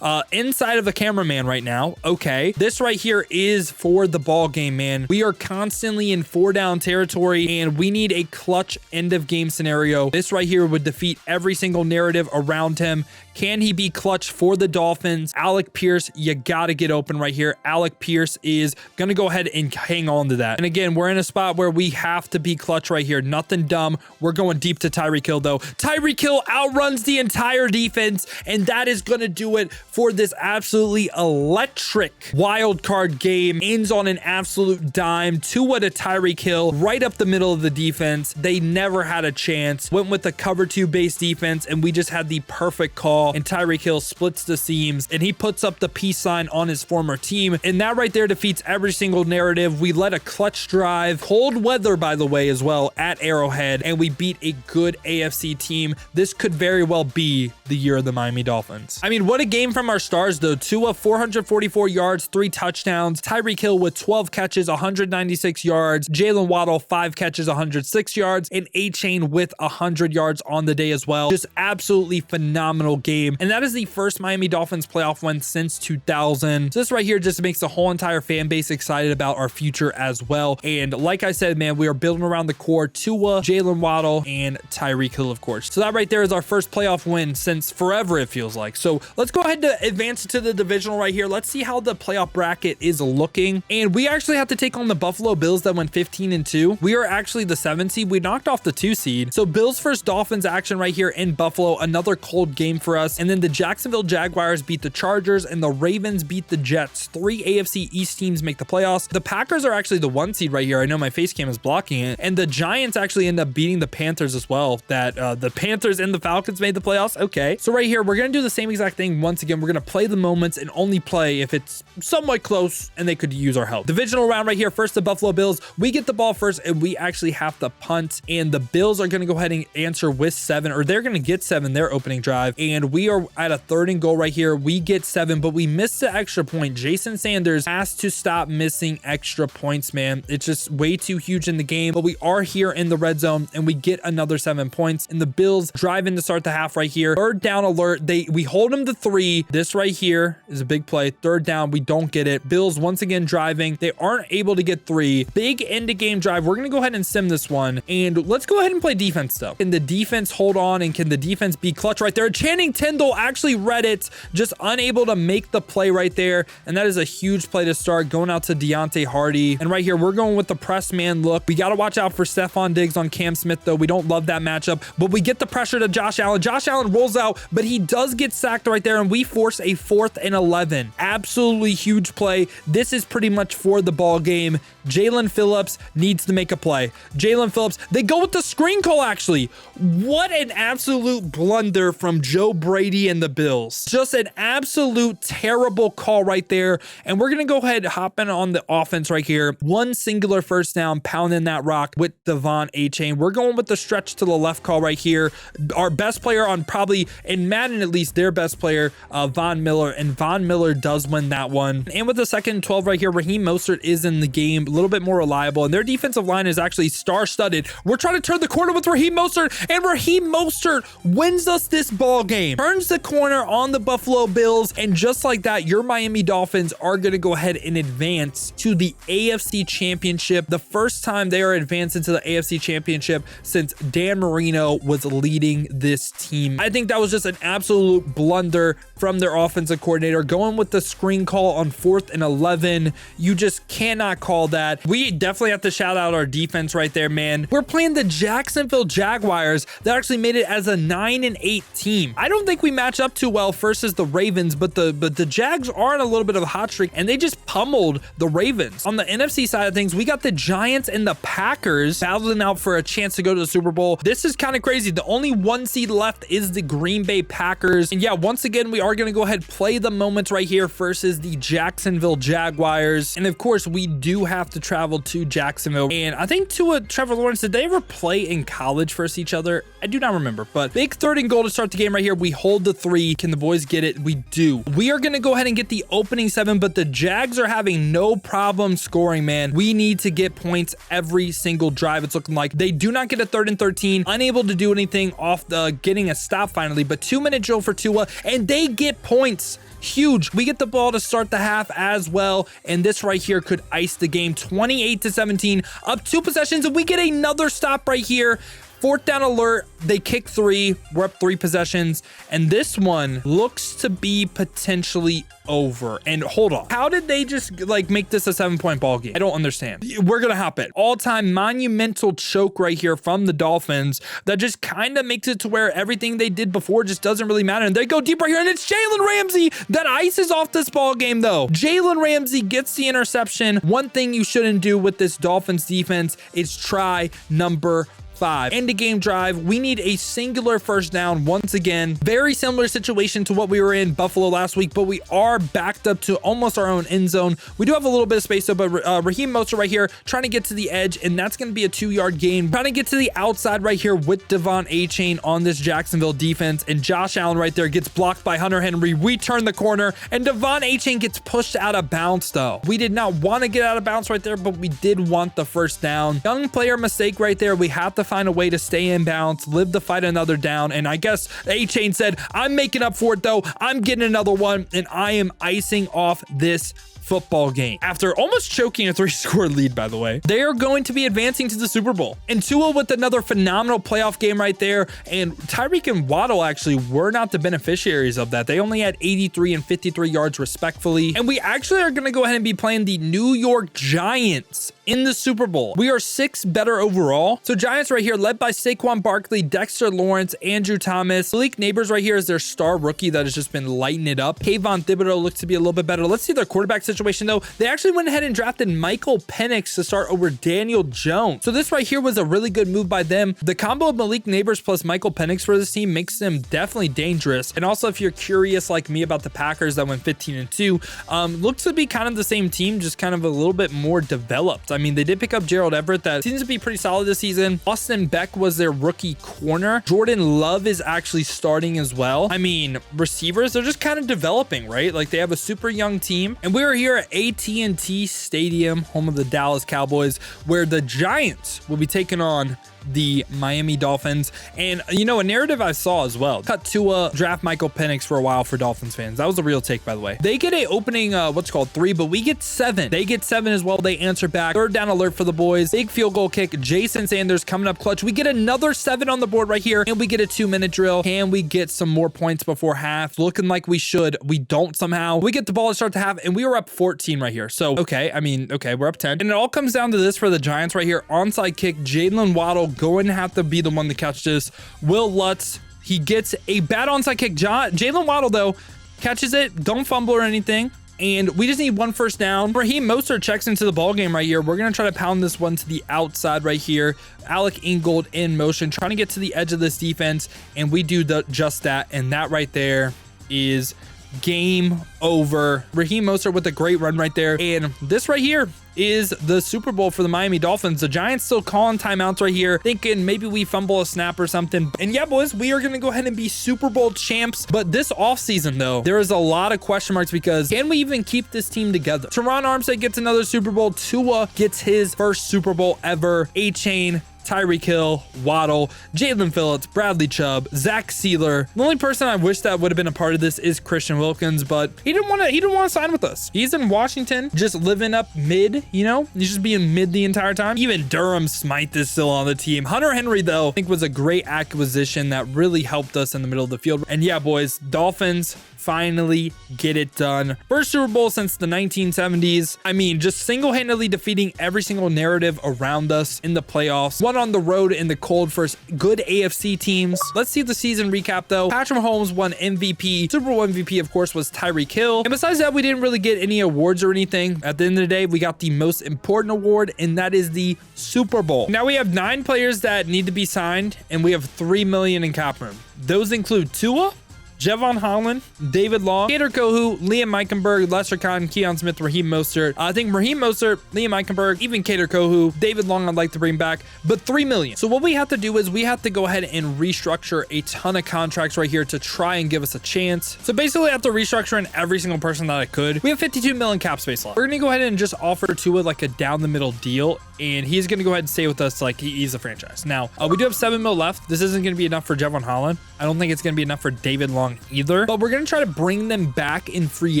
inside of the cameraman right now. Okay, this right here is for the ball game, man. We are constantly in 4-down territory, and we need a clutch end of game scenario. This right here would defeat every single narrative around him. Can he be clutch for the Dolphins? Alec Pierce, you got to get open right here. Alec Pierce is going to go ahead and hang on to that. And again, we're in a spot where we have to be clutch right here. Nothing dumb. We're going deep to Tyreek Hill, though. Tyreek Hill outruns the entire defense, and that is going to do it for this absolutely electric wild card game. Ends on an absolute dime. Tua to Tyreek Hill, right up the middle of the defense. They never had a chance. Went with the cover 2 base defense, and we just had the perfect call. And Tyreek Hill splits the seams, and he puts up the peace sign on his former team. And that right there defeats every single narrative. We led a clutch drive. Cold weather, by the way, as well at Arrowhead, and we beat a good AFC team. This could very well be the year of the Miami Dolphins. I mean, what a game from our stars, though. Tua, 444 yards, 3 touchdowns. Tyreek Hill with 12 catches, 196 yards. Jalen Waddle, 5 catches, 106 yards. And A-Chain with 100 yards on the day as well. Just absolutely phenomenal game game, and that is the first Miami Dolphins playoff win since 2000. So this right here just makes the whole entire fan base excited about our future as well. And like I said, man, we are building around the core: Tua, Jalen Waddle, and Tyreek Hill, of course. So that right there is our first playoff win since forever, it feels like. So let's go ahead to advance to the divisional right here. Let's see how the playoff bracket is looking. And we actually have to take on the Buffalo Bills that went 15-2. We are actually the 7th seed. We knocked off the 2 seed. So Bills versus Dolphins action right here in Buffalo, another cold game for us. And then the Jacksonville Jaguars beat the Chargers and the Ravens beat the Jets. 3 AFC East teams make the playoffs. The Packers are actually the 1 seed right here. I know my face cam is blocking it. And the Giants actually end up beating the Panthers as well. That the Panthers and the Falcons made the playoffs. Okay. So right here, we're going to do the same exact thing. Once again, we're going to play the moments and only play if it's somewhat close and they could use our help. Divisional round right here. First, the Buffalo Bills. We get the ball first and we actually have to punt. And the Bills are going to go ahead and answer with 7, or they're going to get 7 their opening drive. And we are at a 3rd and goal right here. We get 7, but we missed the extra point. Jason Sanders has to stop missing extra points, man. It's just way too huge in the game, but we are here in the red zone and we get another 7 points. And the Bills drive in to start the half right here. 3rd down alert. We hold them to 3. This right here is a big play. 3rd down. We don't get it. Bills once again driving. They aren't able to get 3. Big end of game drive. We're going to go ahead and sim this one. And let's go ahead and play defense though. Can the defense hold on and can the defense be clutch right there? Channing Tindall actually read it, just unable to make the play right there. And that is a huge play to start, going out to Deontay Hardy. And right here, we're going with the press man look. We got to watch out for Stephon Diggs on Cam Smith though. We don't love that matchup, but we get the pressure to Josh Allen. Josh Allen rolls out, but he does get sacked right there and we force a 4th and 11. Absolutely huge play. This is pretty much for the ball game. Jalen Phillips needs to make a play. Jalen Phillips, they go with the screen call actually. What an absolute blunder from Joe Brady and the Bills. Just an absolute terrible call right there. And we're going to go ahead hopping on the offense right here. 1 singular first down, pounding that rock with Devon A-Chain. We're going with the stretch to the left call right here. Our best player on probably, in Madden at least, their best player, Von Miller. And Von Miller does win that one. And with the 2nd and 12 right here, Raheem Mostert is in the game. A little bit more reliable. And their defensive line is actually star-studded. We're trying to turn the corner with Raheem Mostert. And Raheem Mostert wins us this ball game. Turns the corner on the Buffalo Bills. And just like that, your Miami Dolphins are going to go ahead and advance to the AFC Championship. The first time they are advancing to the AFC Championship since Dan Marino was leading this team. I think that was just an absolute blunder from their offensive coordinator, going with the screen call on 4th and 11. You just cannot call that. We definitely have to shout out our defense right there, man. We're playing the Jacksonville Jaguars that actually made it as a 9-8 team. I don't think we match up too well versus the Ravens, but the Jags are on a little bit of a hot streak and they just pummeled the Ravens. On the NFC side of things, we got the Giants and the Packers battling out for a chance to go to the Super Bowl. This is kind of crazy. The only 1 seed left is the Green Bay Packers. And yeah, once again, we are going to go ahead and play the moments right here versus the Jacksonville Jaguars. And of course, we do have to travel to Jacksonville. And I think Trevor Lawrence, did they ever play in college versus each other? I do not remember, but big 3rd and goal to start the game right here. We hold the 3. Can the boys get it? We do. We are going to go ahead and get the opening 7, but the Jags are having no problem scoring, man. We need to get points every single drive. It's looking like they do not get a 3rd and 13, unable to do anything off the getting a stop finally, but 2-minute drill for Tua, and they get points. Huge. We get the ball to start the half as well, and this right here could ice the game. 28-17, up 2 possessions, and we get another stop right here. 4th down alert. They kick 3. We're up 3 possessions. And this one looks to be potentially over. And hold on. How did they just like make this a 7-point ball game? I don't understand. We're going to hop it. All-time monumental choke right here from the Dolphins that just kind of makes it to where everything they did before just doesn't really matter. And they go deep right here. And it's Jalen Ramsey that ices off this ball game though. Jalen Ramsey gets the interception. One thing you shouldn't do with this Dolphins defense is try number 5. End of game drive. We need a singular first down once again. Very similar situation to what we were in Buffalo last week, but we are backed up to almost our own end zone. We do have a little bit of space though, but Raheem Mostert right here trying to get to the edge, and that's going to be a 2-yard gain. Trying to get to the outside right here with Devon A-Chain on this Jacksonville defense, and Josh Allen right there gets blocked by Hunter Henry. We turn the corner, and Devon A-Chain gets pushed out of bounds though. We did not want to get out of bounds right there, but we did want the first down. Young player mistake right there. We have to to find a way to stay in bounds, live to fight another down. And I guess A-Chain said, I'm making up for it though. I'm getting another one, and I am icing off this football game. After almost choking a 3-score lead, by the way, they are going to be advancing to the Super Bowl. And Tua with another phenomenal playoff game right there. And Tyreek and Waddle actually were not the beneficiaries of that. They only had 83 and 53 yards respectfully. And we actually are going to go ahead and be playing the New York Giants in the Super Bowl. We are 6 better overall. So Giants right here, led by Saquon Barkley, Dexter Lawrence, Andrew Thomas. Malik Neighbors right here is their star rookie that has just been lighting it up. Kayvon Thibodeau looks to be a little bit better. Let's see their quarterback situation though. They actually went ahead and drafted Michael Penix to start over Daniel Jones. So this right here was a really good move by them. The combo of Malik Neighbors plus Michael Penix for this team makes them definitely dangerous. And also, if you're curious like me about the Packers that went 15-2, looks to be kind of the same team, just kind of a little bit more developed. I mean, they did pick up Gerald Everett that seems to be pretty solid this season. Austin Beck was their rookie corner. Jordan Love is actually starting as well. I mean, receivers, they're just kind of developing, right? Like they have a super young team. And we are here at AT&T Stadium, home of the Dallas Cowboys, where the Giants will be taking on the Miami Dolphins. And you know, a narrative I saw as well, cut Tua, draft Michael Penix for a while for Dolphins fans. That was a real take, by the way. They get a opening what's called 3, but we get 7. They get 7 as well. They answer back. 3rd down alert for the boys. Big field goal kick. Jason Sanders coming up clutch. We get another 7 on the board right here, and we get a 2-minute drill. Can we get some more points before half? Looking like we should. We don't somehow. We get the ball to start the half, and we were up 14 right here. So okay, I mean, okay, we're up 10, and it all comes down to this for the Giants right here. Onside kick. Jalen Waddle going to have to be the one to catch this. Will Lutz, he gets a bad onside kick. Jalen Waddle though catches it, don't fumble or anything, and we just need 1 first down. Raheem Mostert checks into the ball game right here. We're gonna try to pound this one to the outside right here. Alec Ingold in motion, trying to get to the edge of this defense, and we do just that. And that right there is game over. Raheem Mostert with a great run right there. And this right here is the Super Bowl for the Miami Dolphins. The Giants still calling timeouts right here, thinking maybe we fumble a snap or something. And yeah, boys, we are going to go ahead and be Super Bowl champs. But this offseason, though, there is a lot of question marks because can we even keep this team together? Teron Armstead gets another Super Bowl. Tua gets his first Super Bowl ever. A-Chain, Tyreek Hill, Waddle, Jalen Phillips, Bradley Chubb, Zach Sealer. The only person I wish that would have been a part of this is Christian Wilkins, but he didn't want to sign with us. He's in Washington, just living up mid, you know? He's just being mid the entire time. Even Durham Smythe is still on the team. Hunter Henry, though, I think was a great acquisition that really helped us in the middle of the field. And yeah, boys, Dolphins finally get it done. First Super Bowl since the 1970s. I mean, just single-handedly defeating every single narrative around us in the playoffs. One on the road in the cold versus good AFC teams. Let's see the season recap though. Patrick Mahomes won MVP. Super Bowl MVP, of course, was Tyreek Hill. And besides that, we didn't really get any awards or anything. At the end of the day, we got the most important award, and that is the Super Bowl. Now we have 9 players that need to be signed, and we have $3 million in cap room. Those include Tua, Javon Holland, David Long, Kader Kohu, Liam Eichenberg, Lester Cotton, Keon Smith, Raheem Mostert. I think Raheem Mostert, Liam Eichenberg, even Kader Kohu, David Long I'd like to bring back, but $3 million. So what we have to do is we have to go ahead and restructure a ton of contracts right here to try and give us a chance. So basically I have to restructure in every single person that I could. We have $52 million cap space left. We're going to go ahead and just offer Tua like a down the middle deal, and he's going to go ahead and stay with us like he's a franchise. Now, we do have $7 million left. This isn't going to be enough for Javon Holland. I don't think it's going to be enough for David Long either, but we're going to try to bring them back in free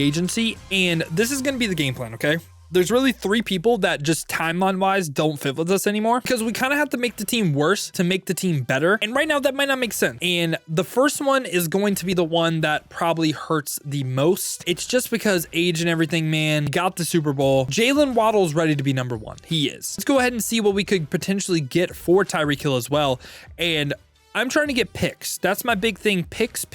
agency, and this is going to be the game plan, okay? There's really 3 people that just timeline wise don't fit with us anymore because we kind of have to make the team worse to make the team better. And right now that might not make sense. And the first one is going to be the one that probably hurts the most. It's just because age and everything, man. Got the Super Bowl. Jalen Waddle's ready to be number 1. He is. Let's go ahead and see what we could potentially get for Tyreek Hill as well. And I'm trying to get picks. That's my big thing. Picks.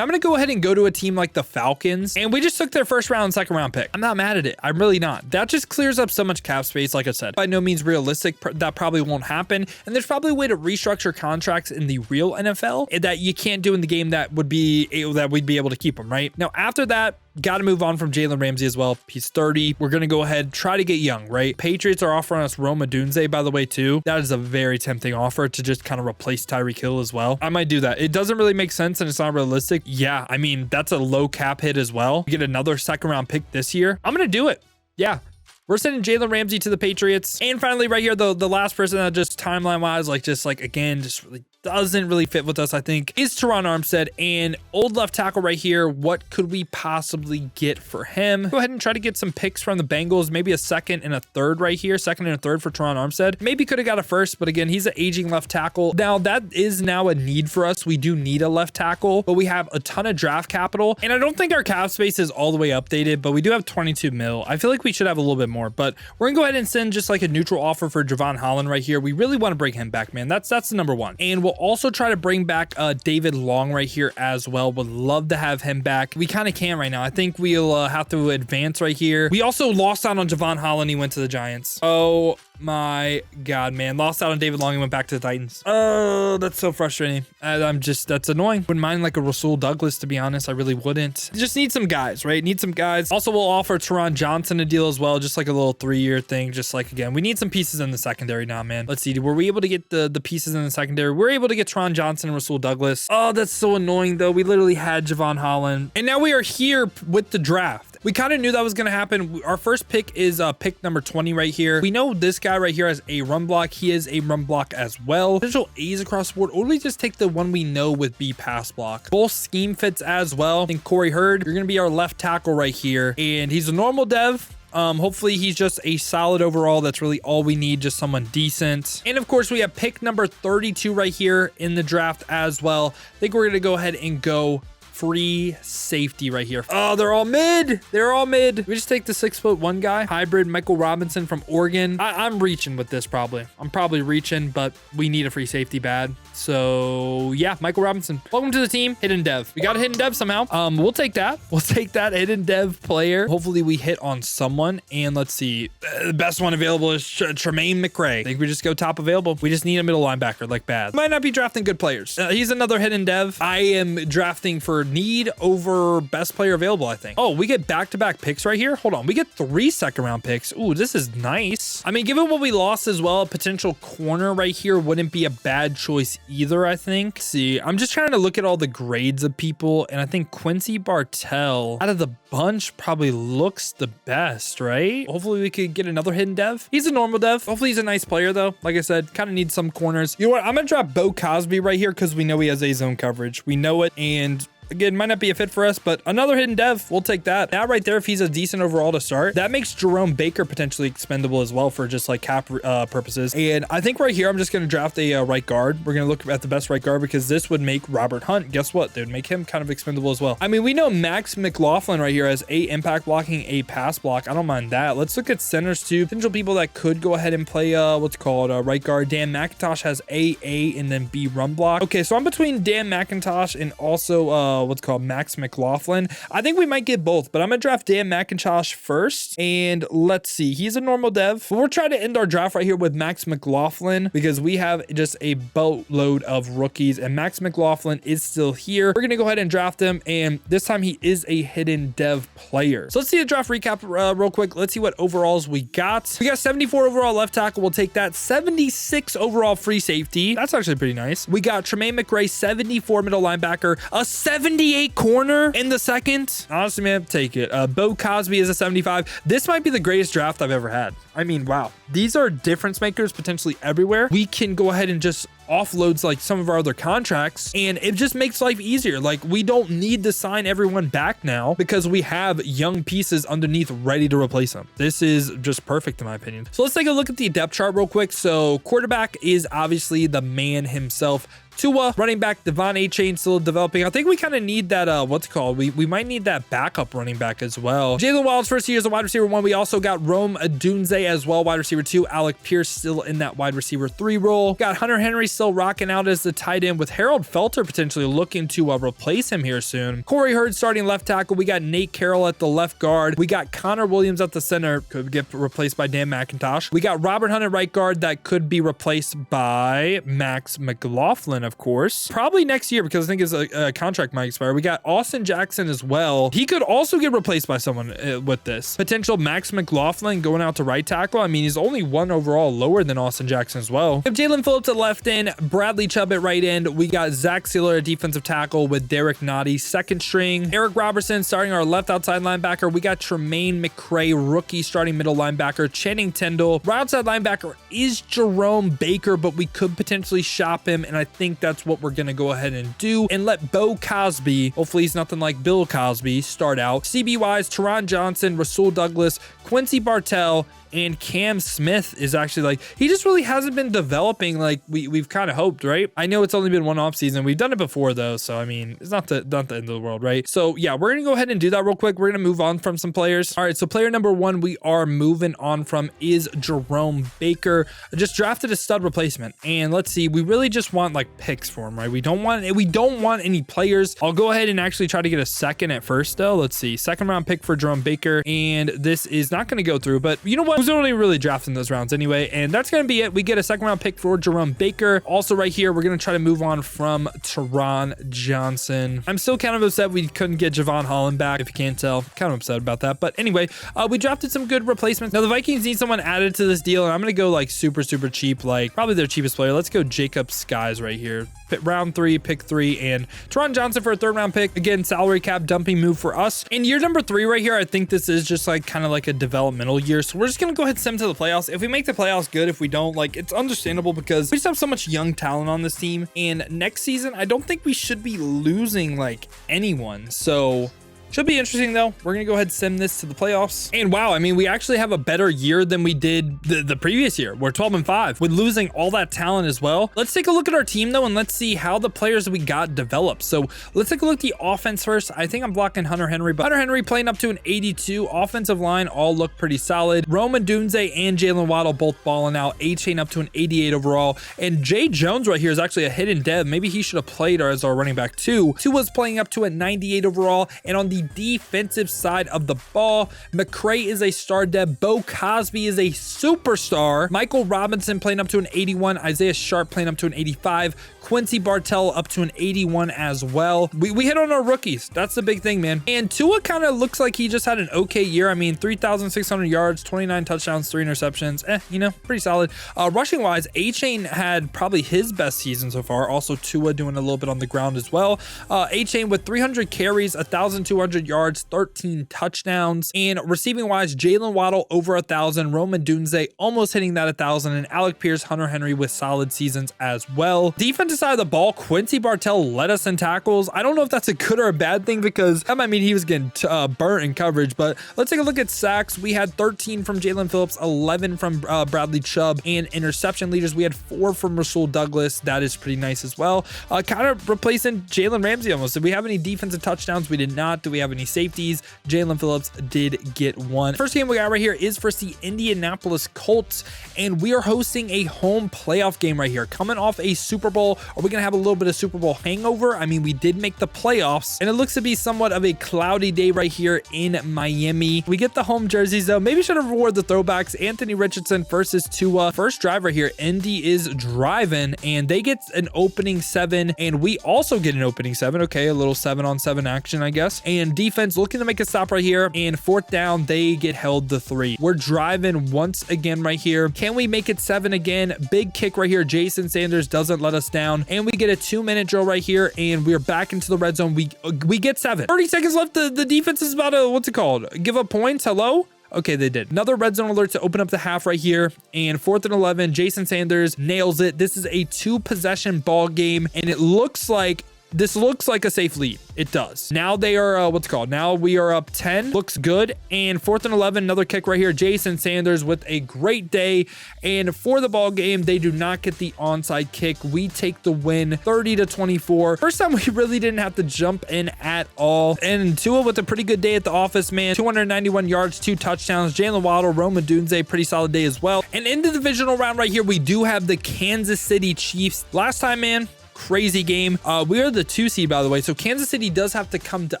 I'm going to go ahead and go to a team like the Falcons. And we just took their first round, second round pick. I'm not mad at it. I'm really not. That just clears up so much cap space. Like I said, by no means realistic. That probably won't happen. And there's probably a way to restructure contracts in the real NFL that you can't do in the game that we'd be able to keep them, right? Now, after that, got to move on from Jalen Ramsey as well. He's 30. We're going to go ahead, try to get young, right? Patriots are offering us Rome Odunze, by the way, too. That is a very tempting offer to just kind of replace Tyreek Hill as well. I might do that. It doesn't really make sense and it's not realistic. Yeah, I mean, that's a low cap hit as well. We get another second round pick this year. I'm going to do it. Yeah. We're sending Jalen Ramsey to the Patriots. And finally, right here, the last person that just timeline-wise, again, just really doesn't really fit with us, I think, is Teron Armstead. And old left tackle right here, what could we possibly get for him? Go ahead and try to get some picks from the Bengals, maybe a second and a third right here, second and a third for Teron Armstead. Maybe could have got a first, but again, he's an aging left tackle. Now, that is now a need for us. We do need a left tackle, but we have a ton of draft capital. And I don't think our cap space is all the way updated, but we do have 22 mil. I feel like we should have a little bit more, but we're gonna go ahead and send just like a neutral offer for Javon Holland right here. We really want to bring him back, man. That's the number one. And we'll also try to bring back David Long right here as well. Would love to have him back. We kind of can right now. I think we'll have to advance right here. We also lost out on Javon Holland. He went to the Giants. Oh my God, man. Lost out on David Long and went back to the Titans. Oh, that's so frustrating. That's annoying. Wouldn't mind like a Rasul Douglas, to be honest. I really wouldn't. Just need some guys, right? Need some guys. Also, we'll offer Teron Johnson a deal as well. Just like a little 3-year thing. Just like, again, we need some pieces in the secondary now, man. Let's see. Were we able to get the pieces in the secondary? We're able to get Teron Johnson and Rasul Douglas. Oh, that's so annoying though. We literally had Javon Holland. And now we are here with the draft. We kind of knew that was going to happen. Our first pick is pick number 20 right here. We know this guy right here has a run block. He is a run block as well. Potential A's across the board, or we just take the one we know with B pass block. Both scheme fits as well. I think Corey Hurd, you're going to be our left tackle right here. And he's a normal dev. Hopefully he's just a solid overall. That's really all we need, just someone decent. And of course we have pick number 32 right here in the draft as well. I think we're going to go ahead and go free safety right here. Oh, they're all mid. They're all mid. We just take the 6'1" guy, hybrid Michael Robinson from Oregon. I'm reaching with this probably. I'm probably reaching, but we need a free safety bad. So yeah, Michael Robinson. Welcome to the team. Hidden dev. We got a hidden dev somehow. We'll take that. We'll take that hidden dev player. Hopefully we hit on someone. And let's see. The best one available is Tremaine McRae. I think we just go top available. We just need a middle linebacker, like bad. Might not be drafting good players. He's another hidden dev. I am drafting for need over best player available, I think. Oh, we get back-to-back picks right here. Hold on. We get 3 second-round picks. Ooh, this is nice. I mean, given what we lost as well, a potential corner right here wouldn't be a bad choice either, I think. Let's see, I'm just trying to look at all the grades of people, and I think Quincy Bartell out of the bunch probably looks the best, right? Hopefully we could get another hidden dev. He's a normal dev. Hopefully he's a nice player though. Like I said, kind of needs some corners. You know what? I'm gonna drop Bo Cosby right here because we know he has a zone coverage. We know it, and again, might not be a fit for us, but another hidden dev, we'll take that. That right there, if he's a decent overall to start, that makes Jerome Baker potentially expendable as well for just like cap purposes. And I think right here, I'm just going to draft a right guard. We're going to look at the best right guard because this would make Robert Hunt. Guess what? They would make him kind of expendable as well. I mean, we know Max McLaughlin right here has a impact blocking, a pass block. I don't mind that. Let's look at centers too. Potential people that could go ahead and play what's called right guard. Dan McIntosh has A, and then B run block. Okay, so I'm between Dan McIntosh and also what's called Max McLaughlin. I think we might get both, but I'm gonna draft Dan McIntosh first. And let's see, he's a normal dev. But we're trying to end our draft right here with Max McLaughlin because we have just a boatload of rookies, and Max McLaughlin is still here. We're gonna go ahead and draft him, and this time he is a hidden dev player. So let's see the draft recap real quick. Let's see what overalls we got. We got 74 overall left tackle. We'll take that. 76 overall free safety. That's actually pretty nice. We got Tremaine McRae, 74 middle linebacker, a 78 corner in the second. Honestly, man, take it. Bo Cosby is a 75. This might be the greatest draft I've ever had. I mean, wow. These are difference makers potentially everywhere. We can go ahead and just offloads like some of our other contracts, and it just makes life easier. Like, we don't need to sign everyone back now because we have young pieces underneath ready to replace them. This is just perfect in my opinion. So let's take a look at the depth chart real quick. So quarterback is obviously the man himself. Tua, running back, Devon A-Chain still developing. I think we kind of need that, what's it called? We might need that backup running back as well. Jalen Wild's first year as a wide receiver 1. We also got Rome Odunze as well, wide receiver 2. Alec Pierce still in that wide receiver 3 role. Got Hunter Henry still rocking out as the tight end with Harold Felter potentially looking to replace him here soon. Corey Hurd starting left tackle. We got Nate Carroll at the left guard. We got Connor Williams at the center. Could get replaced by Dan McIntosh. We got Robert Hunt at right guard that could be replaced by Max McLaughlin of course. Probably next year because I think his contract might expire. We got Austin Jackson as well. He could also get replaced by someone with this. Potential Max McLaughlin going out to right tackle. I mean, he's only one overall lower than Austin Jackson as well. We have Jalen Phillips at left end, Bradley Chubb at right end. We got Zach Sealer at defensive tackle with Derek Nottie second string. Eric Robertson starting our left outside linebacker. We got Tremaine McCray, rookie starting middle linebacker. Channing Tindall. Right outside linebacker is Jerome Baker, but we could potentially shop him, and I think that's what we're going to go ahead and do and let Bo Cosby, hopefully he's nothing like Bill Cosby, start out. CB-wise, Teron Johnson, Rasul Douglas, Quincy Bartell, and Cam Smith is actually like, he just really hasn't been developing like we've kind of hoped, right? I know it's only been one off season. We've done it before though. So, I mean, it's not the end of the world, right? So yeah, we're going to go ahead and do that real quick. We're going to move on from some players. All right. So player number one, we are moving on from is Jerome Baker. I just drafted a stud replacement, and let's see, we really just want like picks for him, right? We don't want any players. I'll go ahead and actually try to get a second at first though. Let's see, second round pick for Jerome Baker. And this is not going to go through, but you know what? Who's only really drafting those rounds anyway, and that's going to be it. We get a second round pick for Jerome Baker. Also right here, we're going to try to move on from Teron Johnson. I'm still kind of upset we couldn't get Javon Holland back, if you can't tell. Kind of upset about that, but anyway, we drafted some good replacements. Now the Vikings need someone added to this deal, and I'm going to go like super cheap, like probably their cheapest player. Let's go Jacob Skies right here. Round 3, pick 3, and Teron Johnson for a third round pick. Again, salary cap dumping move for us. In year number 3 right here, I think this is just like kind of like a developmental year. So we're just going to go ahead and send him to the playoffs. If we make the playoffs, good. If we don't, like, it's understandable because we just have so much young talent on this team. And next season, I don't think we should be losing like anyone. So should be interesting though. We're gonna go ahead and send this to the playoffs. And wow, I mean, we actually have a better year than we did the previous year. We're 12-5 with losing all that talent as well. Let's take a look at our team though, and let's see how the players we got develop. So let's take a look at the offense first. I think I'm blocking Hunter Henry, but Hunter Henry playing up to an 82. Offensive line all look pretty solid. Rome Odunze and Jalen Waddle both balling out. A-Chain up to an 88 overall. And Jay Jones right here is actually a hidden dev. Maybe he should have played as our running back too. Tua's playing up to a 98 overall. And on the defensive side of the ball, McCray is a star dev. Bo Cosby is a superstar. Michael Robinson playing up to an 81. Isaiah Sharp playing up to an 85. Quincy Bartell up to an 81 as well. We hit on our rookies. That's the big thing, man. And Tua kind of looks like he just had an okay year. I mean, 3,600 yards, 29 touchdowns, 3 interceptions. You know, pretty solid. Rushing wise, A-Chain had probably his best season so far. Also, Tua doing a little bit on the ground as well. A-Chain with 300 carries, 1,200 yards, 13 touchdowns. And receiving wise, Jalen Waddle over 1,000. Roman Dunze almost hitting that 1,000. And Alec Pierce, Hunter Henry with solid seasons as well. Defensive side of the ball, Quincy Bartell led us in tackles. I don't know if that's a good or a bad thing because that might mean he was getting burnt in coverage, but let's take a look at sacks. We had 13 from Jalen Phillips, 11 from Bradley Chubb, and interception leaders, we had 4 from Rasul Douglas. That is pretty nice as well. Kind of replacing Jalen Ramsey almost. Did we have any defensive touchdowns? We did not. Do we have any safeties? Jalen Phillips did get 1. First game we got right here is versus the Indianapolis Colts, and we are hosting a home playoff game right here. Coming off a Super Bowl. Are we going to have a little bit of Super Bowl hangover? I mean, we did make the playoffs, and it looks to be somewhat of a cloudy day right here in Miami. We get the home jerseys, though. Maybe should have rewarded the throwbacks. Anthony Richardson versus Tua. First drive right here. Indy is driving, and they get an opening 7, and we also get an opening 7. Okay, a little 7-on-7 action, I guess. And defense looking to make a stop right here, and fourth down, they get held to 3. We're driving once again right here. Can we make it 7 again? Big kick right here. Jason Sanders doesn't let us down. And we get a 2-minute drill right here, and we're back into the red zone. We get 7. 30 seconds left. The defense is about to, what's it called? Give up points. Hello? Okay, they did. Another red zone alert to open up the half right here. And 4th and 11, Jason Sanders nails it. This is a 2-possession ball game, and it looks like this looks like a safe lead. It does. Now they are, now we are up 10. Looks good. And 4th and 11, another kick right here. Jason Sanders with a great day. And for the ball game, they do not get the onside kick. We take the win 30-24. First time we really didn't have to jump in at all. And Tua with a pretty good day at the office, man. 291 yards, 2 touchdowns. Jalen Waddle, Rome Odunze, pretty solid day as well. And in the divisional round right here, we do have the Kansas City Chiefs. Last time, man, crazy game. We are the 2 seed, by the way, so Kansas City does have to come to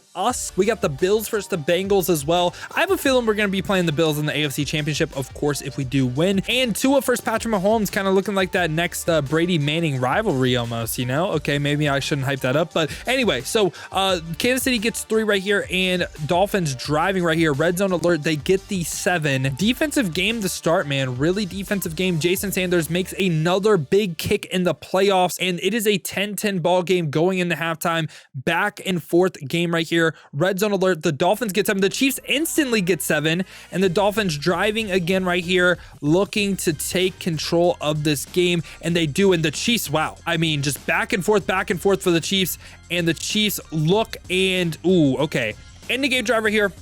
us. We got the Bills versus the Bengals as well. I have a feeling we're going to be playing the Bills in the AFC Championship, of course, if we do win. And Tua versus Patrick Mahomes, kind of looking like that next Brady Manning rivalry almost, you know? Okay, maybe I shouldn't hype that up, but anyway, so Kansas City gets 3 right here, and Dolphins driving right here. Red zone alert, they get the 7. Defensive game to start, man. Really defensive game. Jason Sanders makes another big kick in the playoffs, and it is a 10-10 ball game going into halftime. Back and forth game right here. Red zone alert, the Dolphins get 7. The Chiefs instantly get 7, and the Dolphins driving again right here, looking to take control of this game, and they do. And the Chiefs, wow, I mean, just back and forth for the Chiefs, and the Chiefs look and, ooh, okay. End the game drive right here.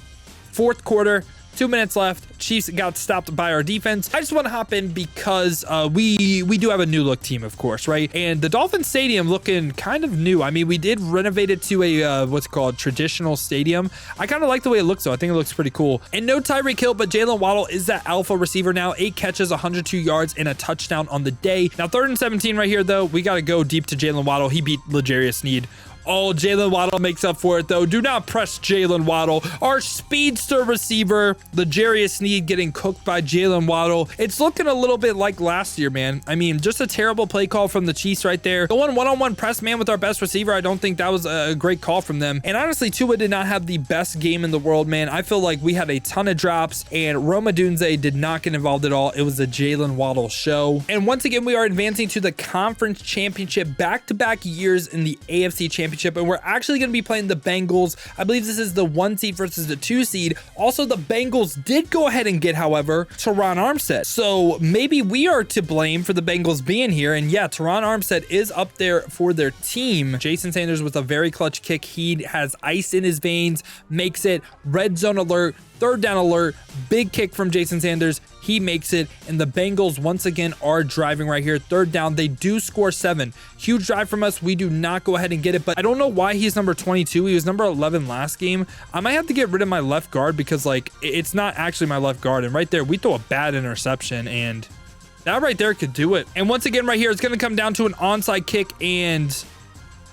4th quarter, 2 minutes left. Chiefs got stopped by our defense. I just want to hop in because we do have a new look team, of course, right? And the Dolphins stadium looking kind of new. I mean, we did renovate it to a what's called traditional stadium. I kind of like the way it looks, though. I think it looks pretty cool. And no Tyreek Hill, but Jalen Waddle is that alpha receiver now. 8 catches, 102 yards, and a touchdown on the day. Now, 3rd and 17 right here, though. We got to go deep to Jalen Waddle. He beat L'Jarius Sneed. Oh, Jalen Waddle makes up for it, though. Do not press Jalen Waddle. Our speedster receiver, L'Jarius Sneed, getting cooked by Jalen Waddle. It's looking a little bit like last year, man. I mean, just a terrible play call from the Chiefs right there. Going one-on-one press man with our best receiver. I don't think that was a great call from them. And honestly, Tua did not have the best game in the world, man. I feel like we had a ton of drops, and Rome Odunze did not get involved at all. It was a Jalen Waddle show. And once again, we are advancing to the conference championship, back-to-back years in the AFC championship. And we're actually going to be playing the Bengals. I believe this is the 1 seed versus the 2 seed. Also, the Bengals did go ahead and get, however, Teron Armstead. So maybe we are to blame for the Bengals being here. And yeah, Teron Armstead is up there for their team. Jason Sanders with a very clutch kick. He has ice in his veins, makes it. Red zone alert. 3rd down alert, big kick from Jason Sanders. He makes it, and the Bengals once again are driving right here. 3rd down, they do score 7. Huge drive from us. We do not go ahead and get it, but I don't know why he's number 22. He was number 11 last game. I might have to get rid of my left guard because, like, it's not actually my left guard. And right there, we throw a bad interception, and that right there could do it. And once again, right here, it's going to come down to an onside kick, and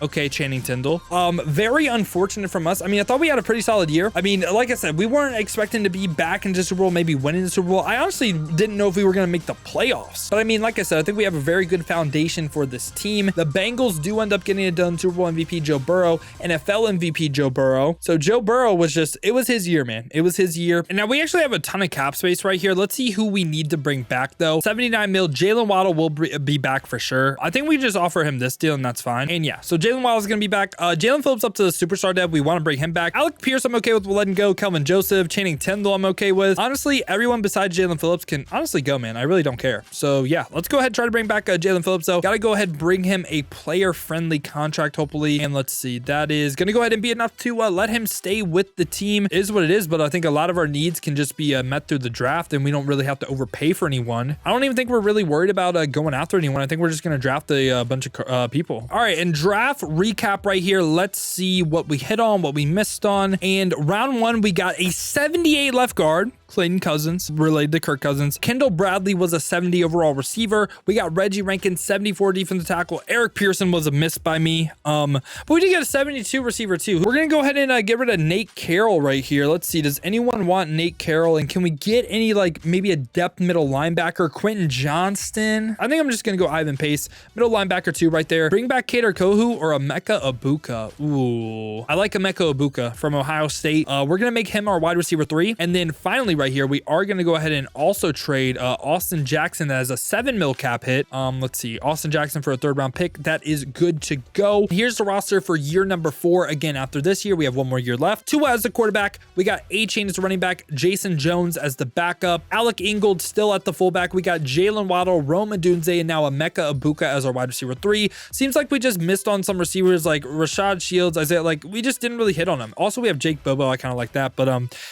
okay, Channing Tindall. Very unfortunate from us. I mean, I thought we had a pretty solid year. I mean, like I said, we weren't expecting to be back into the Super Bowl, maybe winning the Super Bowl. I honestly didn't know if we were going to make the playoffs. But I mean, like I said, I think we have a very good foundation for this team. The Bengals do end up getting it done. Super Bowl MVP Joe Burrow, NFL MVP Joe Burrow. So Joe Burrow was just, it was his year, man. It was his year. And now we actually have a ton of cap space right here. Let's see who we need to bring back, though. 79 mil. Jalen Waddle will be back for sure. I think we just offer him this deal, and that's fine. And yeah, so Jalen Waddle is going to be back. Jalen Phillips up to the superstar dev. We want to bring him back. Alec Pierce, I'm okay with letting go. Kelvin Joseph, Channing Tindall, I'm okay with. Honestly, everyone besides Jalen Phillips can honestly go, man. I really don't care. So yeah, let's go ahead and try to bring back Jalen Phillips, though. Got to go ahead and bring him a player-friendly contract, hopefully. And let's see. That is going to go ahead and be enough to let him stay with the team. It is what it is, but I think a lot of our needs can just be met through the draft, and we don't really have to overpay for anyone. I don't even think we're really worried about going after anyone. I think we're just going to draft a bunch of people. All right, and draft recap right here. Let's see what we hit on, what we missed on. And round 1, we got a 78 left guard, Clayton Cousins, related to Kirk Cousins. Kendall Bradley was a 70 overall receiver. We got Reggie Rankin, 74 defensive tackle. Eric Pearson was a miss by me. But we did get a 72 receiver too. We're going to go ahead and get rid of Nate Carroll right here. Let's see. Does anyone want Nate Carroll? And can we get any, like, maybe a depth middle linebacker? Quentin Johnston? I think I'm just going to go Ivan Pace. Middle linebacker 2 right there. Bring back Kader Kohu or Emeka Ibuka. Ooh. I like Emeka Ibuka from Ohio State. We're going to make him our wide receiver 3. And then finally right here, we are going to go ahead and also trade Austin Jackson as a 7 mil cap hit. Let's see. Austin Jackson for a 3rd round pick. That is good to go. Here's the roster for year number 4. Again, after this year, we have 1 more year left. Tua as the quarterback. We got A-Chain as the running back. Jason Jones as the backup. Alec Ingold still at the fullback. We got Jalen Waddle, Rome Odunze, and now Emeka Ibuka as our wide receiver 3. Seems like we just missed on some receivers like Rashad Shields, Isaiah. Like, we just didn't really hit on them. Also, we have Jake Bobo. I kind of like that. But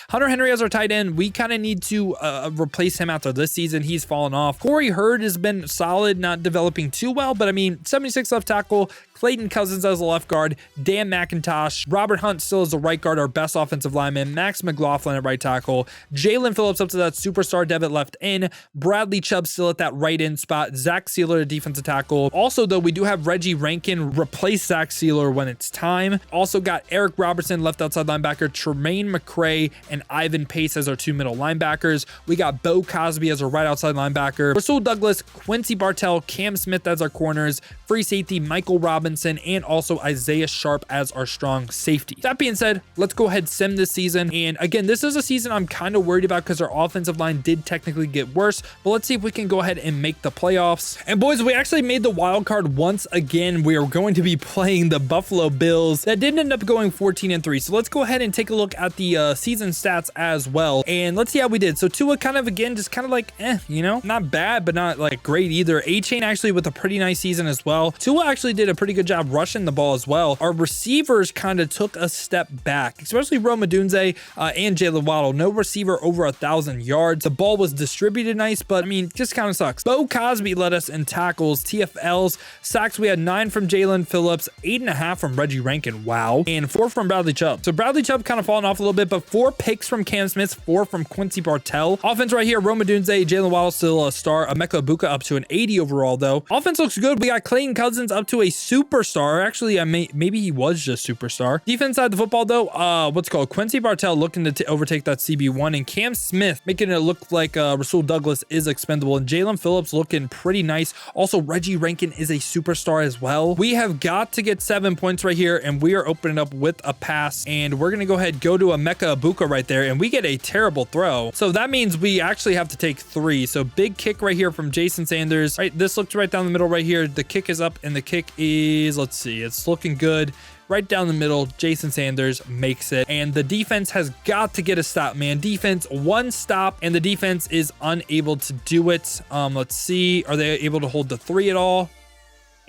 Hunter Henry as our tight end. We kind of need to replace him after this season. He's fallen off. Corey Hurd has been solid, not developing too well, but I mean, 76 left tackle, Clayton Cousins as a left guard, Dan McIntosh, Robert Hunt still as the right guard, our best offensive lineman, Max McLaughlin at right tackle, Jalen Phillips up to that superstar Devitt left in, Bradley Chubb still at that right end spot, Zach Sealer at defensive tackle. Also, though, we do have Reggie Rankin replace Zach Sealer when it's time. Also got Eric Robertson left outside linebacker, Tremaine McCray and Ivan Pace as our 2 middle linebackers. We got Bo Cosby as our right outside linebacker, Rasul Douglas, Quincy Bartell, Cam Smith as our corners, free safety Michael Robinson, and also Isaiah Sharp as our strong safety. That being said, let's go ahead sim this season. And again, this is a season I'm kind of worried about because our offensive line did technically get worse, but let's see if we can go ahead and make the playoffs. And boys, we actually made the wild card once again. We are going to be playing the Buffalo Bills. That did end up going 14-3. So let's go ahead and take a look at the season stats as well. And let's see how we did. So Tua kind of, again, just kind of like, you know, not bad, but not like great either. A-Chain actually with a pretty nice season as well. Tua actually did a pretty good job rushing the ball as well. Our receivers kind of took a step back, especially Rome Odunze and Jalen Waddle. No receiver over 1,000 yards. The ball was distributed nice, but I mean, just kind of sucks. Bo Cosby led us in tackles, TFLs, sacks. We had 9 from Jalen Phillips, 8.5 from Reggie Rankin. Wow. And 4 from Bradley Chubb. So Bradley Chubb kind of falling off a little bit, but 4 picks from Cam Smith, 4 from Quincy Bartell. Offense right here, Rome Odunze, Jalen Waddle still a star. Emeka Ibuka up to an 80 overall though. Offense looks good. We got Clayton Cousins up to a superstar. Actually, maybe he was just superstar. Defense side of the football though, what's called Quincy Bartell looking to overtake that CB1, and Cam Smith making it look like Rasul Douglas is expendable, and Jalen Phillips looking pretty nice. Also, Reggie Rankin is a superstar as well. We have got to get 7 points right here, and we are opening up with a pass, and we're gonna go ahead go to Emeka Ibuka right there, and we get a terrible throw. So that means we actually have to take 3. So big kick right here from Jason Sanders. Right, this looks right down the middle right here. The kick is up, and the kick is, let's see, it's looking good. Right down the middle, Jason Sanders makes it. And the defense has got to get a stop, man. Defense, 1 stop, and the defense is unable to do it. Let's see. Are they able to hold the 3 at all?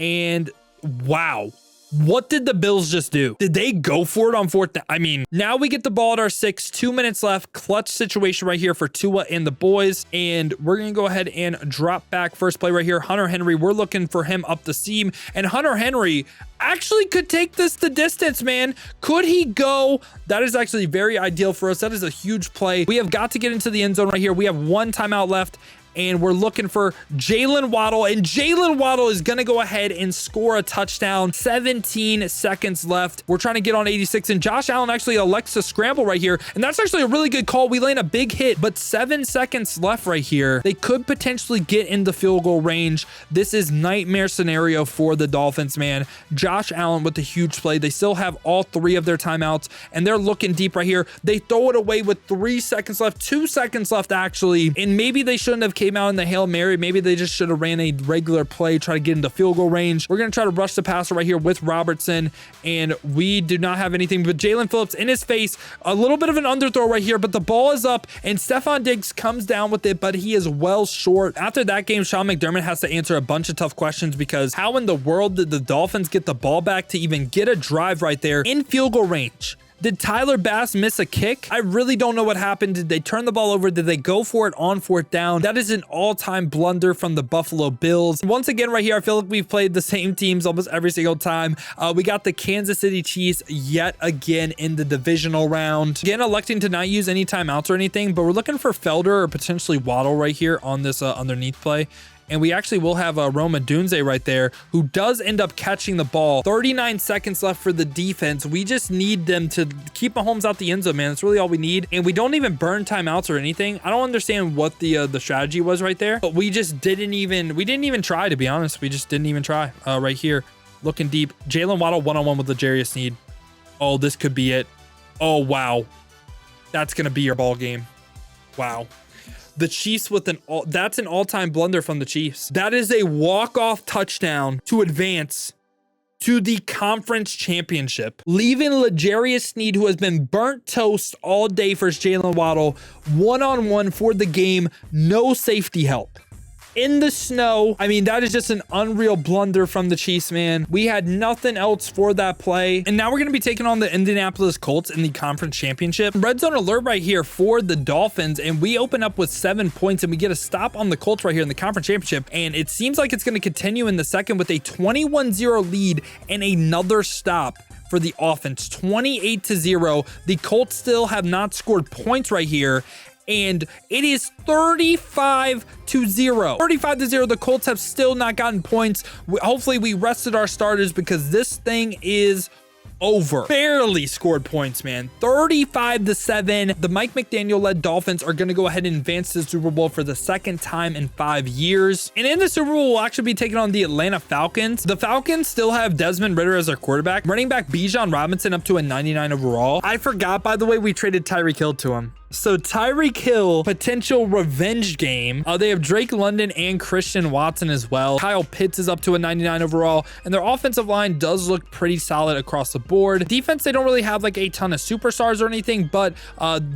And wow. What did the Bills just do? Did they go for it on 4th down? I mean, now we get the ball at our 6, 2 minutes left. Clutch situation right here for Tua and the boys. And we're going to go ahead and drop back. First play right here. Hunter Henry, we're looking for him up the seam. And Hunter Henry actually could take this the distance, man. Could he go? That is actually very ideal for us. That is a huge play. We have got to get into the end zone right here. We have 1 timeout left, and we're looking for Jalen Waddle, and Jalen Waddle is going to go ahead and score a touchdown. 17 seconds left. We're trying to get on 86, and Josh Allen actually elects to scramble right here, and that's actually a really good call. We land a big hit, but 7 seconds left right here. They could potentially get in the field goal range. This is nightmare scenario for the Dolphins, man. Josh Allen with the huge play. They still have all 3 of their timeouts, and they're looking deep right here. They throw it away with 3 seconds left, 2 seconds left actually, and maybe they shouldn't have came out in the Hail Mary. Maybe they just should have ran a regular play, try to get into field goal range. We're going to try to rush the passer right here with Robertson, and we do not have anything but Jalen Phillips in his face. A little bit of an underthrow right here, but the ball is up, and Stephon Diggs comes down with it, but he is well short. After that game, Sean McDermott has to answer a bunch of tough questions, because how in the world did the Dolphins get the ball back to even get a drive right there in field goal range? Did Tyler Bass miss a kick? I really don't know what happened. Did they turn the ball over? Did they go for it on 4th down? That is an all-time blunder from the Buffalo Bills. Once again, right here, I feel like we've played the same teams almost every single time. We got the Kansas City Chiefs yet again in the divisional round. Again, electing to not use any timeouts or anything, but we're looking for Felder or potentially Waddle right here on this underneath play. And we actually will have Rome Odunze right there, who does end up catching the ball. 39 seconds left for the defense. We just need them to keep Mahomes out the end zone, man. That's really all we need. And we don't even burn timeouts or anything. I don't understand what the strategy was right there, but we just didn't even try, to be honest. We just didn't even try right here. Looking deep. Jalen Waddle one-on-one with L'Jarius Sneed. Oh, this could be it. Oh, wow. That's going to be your ball game. Wow. The Chiefs with that's an all-time blunder from the Chiefs. That is a walk-off touchdown to advance to the conference championship, leaving L'Jarius Sneed, who has been burnt toast all day for Jalen Waddle, one-on-one for the game, no safety help. in the snow. I mean, that is just an unreal blunder from the Chiefs, man. We had nothing else for that play. And now we're going to be taking on the Indianapolis Colts in the conference championship. Red zone alert right here for the Dolphins. And we open up with 7 points and we get a stop on the Colts right here in the conference championship. And it seems like it's going to continue in the second with a 21-0 lead and another stop for the offense. 28-0. The Colts still have not scored points right here. And it is 35-0. 35-0. The Colts have still not gotten points. Hopefully we rested our starters because this thing is over. Barely scored points, man. 35-7. The Mike McDaniel-led Dolphins are going to go ahead and advance to the Super Bowl for the second time in 5 years. And in the Super Bowl, we'll actually be taking on the Atlanta Falcons. The Falcons still have Desmond Ridder as their quarterback. Running back Bijan Robinson up to a 99 overall. I forgot, by the way, we traded Tyreek Hill to him. So Tyreek Hill, potential revenge game. They have Drake London and Christian Watson as well. Kyle Pitts is up to a 99 overall, and their offensive line does look pretty solid across the board. Defense, they don't really have like a ton of superstars or anything, but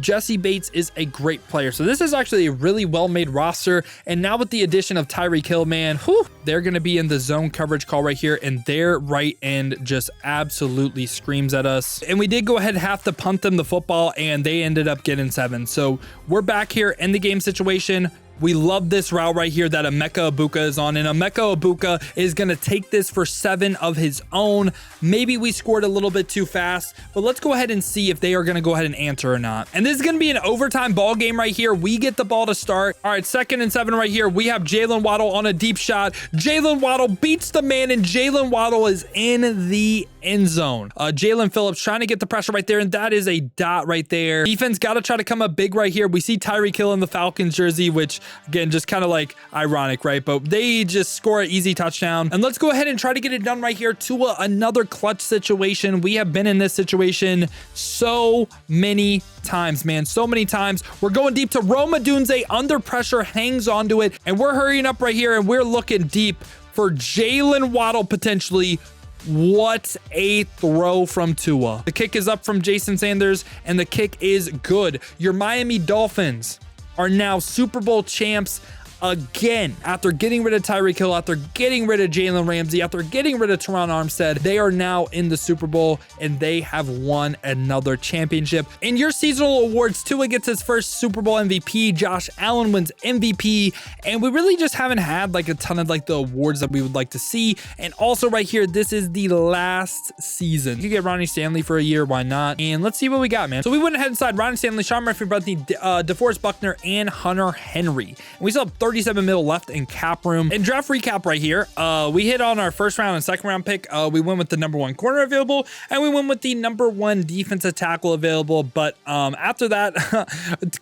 Jesse Bates is a great player. So this is actually a really well-made roster. And now with the addition of Tyreek Hill, man, they're going to be in the zone coverage call right here, and their right end just absolutely screams at us. And we did go ahead and have to punt them the football, and they ended up getting 7. So we're back here in the game situation. We love this route right here that Emeka Egbuka is on, and Emeka Egbuka is going to take this for 7 of his own. Maybe we scored a little bit too fast, but let's go ahead and see if they are going to go ahead and answer or not. And this is going to be an overtime ball game right here. We get the ball to start. All right, 2nd and 7 right here. We have Jalen Waddle on a deep shot. Jalen Waddle beats the man, and Jalen Waddle is in the end zone. Jalen Phillips trying to get the pressure right there, and that is a dot right there. Defense got to try to come up big right here. We see Tyreek Hill in the Falcons jersey, which again, just kind of like ironic, right? But they just score an easy touchdown. And let's go ahead and try to get it done right here to another clutch situation. We have been in this situation so many times, man. So many times. We're going deep to Rome Odunze under pressure, hangs onto it. And we're hurrying up right here, and we're looking deep for Jalen Waddle potentially. What a throw from Tua. The kick is up from Jason Sanders, and the kick is good. Your Miami Dolphins are now Super Bowl champs again. After getting rid of Tyreek Hill, after getting rid of Jalen Ramsey, after getting rid of Teron Armstead, they are now in the Super Bowl, and they have won another championship. In your seasonal awards, Tua gets his first Super Bowl MVP. Josh Allen wins MVP, and we really just haven't had like a ton of like the awards that we would like to see. And also right here, this is the last season. You could get Ronnie Stanley for a year, why not? And let's see what we got, man. So we went ahead inside Ronnie Stanley, Sean Murphy-Bunting, DeForest Buckner, and Hunter Henry. And we still have 37 mil left in cap room. And draft recap right here. We hit on our first round and second round pick. We went with the #1 corner available, and we went with the #1 defensive tackle available. But after that,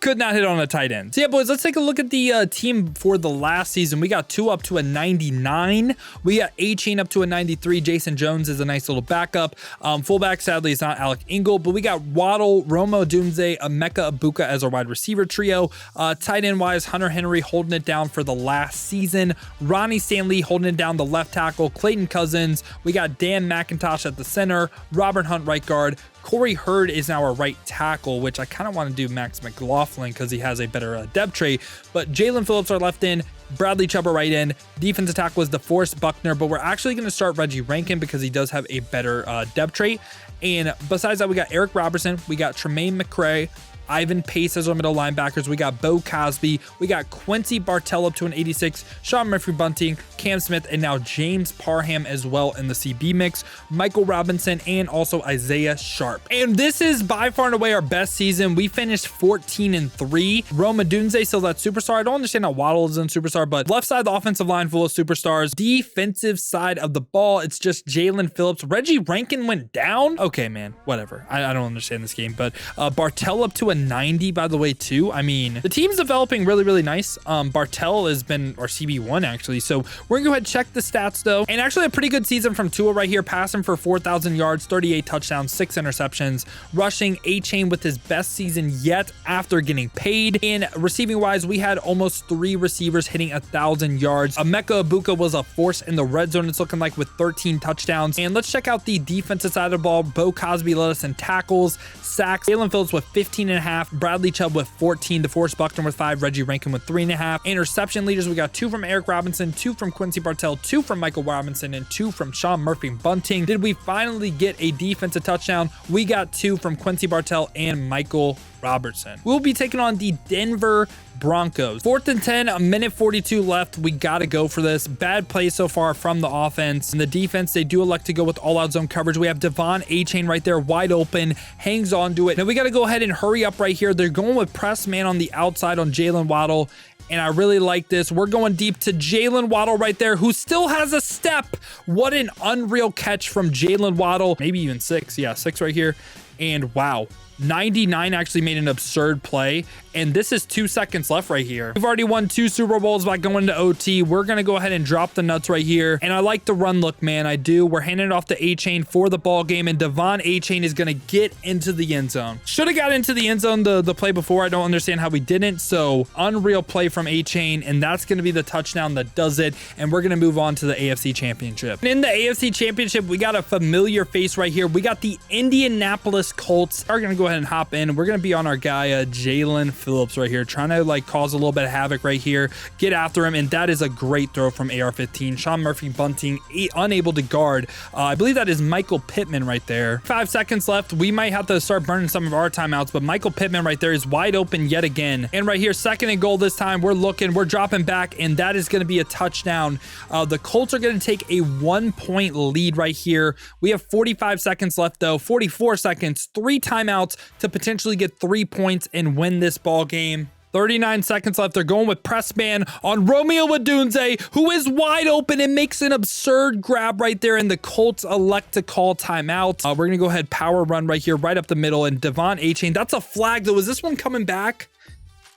could not hit on a tight end. So yeah, boys, let's take a look at the team for the last season. We got 2 up to a 99. We got A-Chain up to a 93. Jason Jones is a nice little backup. Fullback, sadly, is not Alec Ingle, but we got Waddle, Rome Odunze, Emeka Egbuka as our wide receiver trio. Tight end wise, Hunter Henry holding it down for the last season. Ronnie Stanley holding it down the left tackle. Clayton Cousins. We got Dan McIntosh at the center. Robert Hunt right guard. Corey Hurd is now our right tackle, which I kind of want to do Max McLaughlin because he has a better depth trait. But Jalen Phillips our left end. Bradley Chubb right end. Defensive tackle was DeForest Buckner, but we're actually going to start Reggie Rankin because he does have a better depth trait. And besides that, we got Eric Robertson. We got Tremaine McCray. Ivan Pace as our middle linebackers. We got Bo Cosby. We got Quincy Bartell up to an 86. Sean Murphy-Bunting, Cam Smith, and now James Parham as well in the CB mix. Michael Robinson and also Isaiah Sharp. And this is by far and away our best season. We finished 14-3. Rome Odunze still that superstar. I don't understand how Waddle is in superstar, but left side of the offensive line full of superstars. Defensive side of the ball, it's just Jalen Phillips. Reggie Rankin went down. Okay, man, whatever. I don't understand this game, but Bartell up to a 90, by the way, too. I mean, the team's developing really, really nice. Bartell has been our CB1 actually. So we're gonna go ahead and check the stats though. And actually a pretty good season from Tua right here, passing for 4,000 yards, 38 touchdowns, 6 interceptions, rushing A-Chain with his best season yet after getting paid. And receiving wise, we had almost 3 receivers hitting 1,000 yards. Emeka Egbuka was a force in the red zone. It's looking like with 13 touchdowns. And let's check out the defensive side of the ball. Bo Cosby led us in tackles, sacks. Jalen Phillips with 15.5 3.5. Bradley Chubb with 14. DeForest Buckner with 5. Reggie Rankin with 3.5. Interception leaders, we got 2 from Eric Robinson, 2 from Quincy Bartell, 2 from Michael Robinson, and 2 from Sean Murphy-Bunting. Did we finally get a defensive touchdown? We got 2 from Quincy Bartell and Michael Robertson. We'll be taking on the Denver Broncos. 4th and 10, a minute 42 left. We got to go for this. Bad play so far from the offense. And the defense, they do elect to go with all-out zone coverage. We have Devon Achane right there, wide open, hangs on to it. Now we got to go ahead and hurry up right here. They're going with press man on the outside on Jalen Waddle. And I really like this. We're going deep to Jalen Waddle right there, who still has a step. What an unreal catch from Jalen Waddle. Maybe even 6. Yeah, 6 right here. And wow. 99 actually made an absurd play, and this is 2 seconds left right here. We've already won 2 Super Bowls by going to OT. We're going to go ahead and drop the nuts right here, and I like the run look, man. I do. We're handing it off to Achane for the ball game, and Devon Achane is going to get into the end zone. Should have got into the end zone the play before. I don't understand how we didn't, so unreal play from Achane, and that's going to be the touchdown that does it, and we're going to move on to the AFC Championship. And in the AFC Championship, we got a familiar face right here. We got the Indianapolis Colts. We're going to go ahead and hop in. We're going to be on our guy, Jalen Phillips right here, trying to like cause a little bit of havoc right here, get after him. And that is a great throw from AR-15. Sean Murphy-Bunting unable to guard. I believe that is Michael Pittman right there. 5 seconds left. We might have to start burning some of our timeouts, but Michael Pittman right there is wide open yet again. And right here, 2nd and goal this time. We're looking, we're dropping back, and that is going to be a touchdown. The Colts are going to take a 1-point lead right here. We have 45 seconds left though, 44 seconds, 3 timeouts to potentially get 3 points and win this ball game. 39 seconds left. They're going with press man on Romeo Odunze, who is wide open and makes an absurd grab right there, and the Colts elect to call timeout. We're going to go ahead, power run right here, right up the middle, and Devon Achane. That's a flag though. Is this one coming back?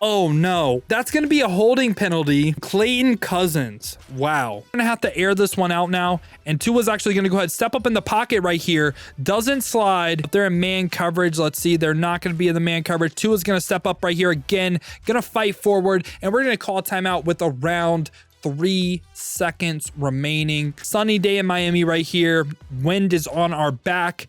Oh no, that's going to be a holding penalty. Clayton Cousins. Wow. I'm going to have to air this one out now. And Tua's actually going to go ahead, step up in the pocket right here. Doesn't slide. They're in man coverage. Let's see. They're not going to be in the man coverage. Tua's going to step up right here again. Going to fight forward. And we're going to call timeout with around 3 seconds remaining. Sunny day in Miami right here. Wind is on our back.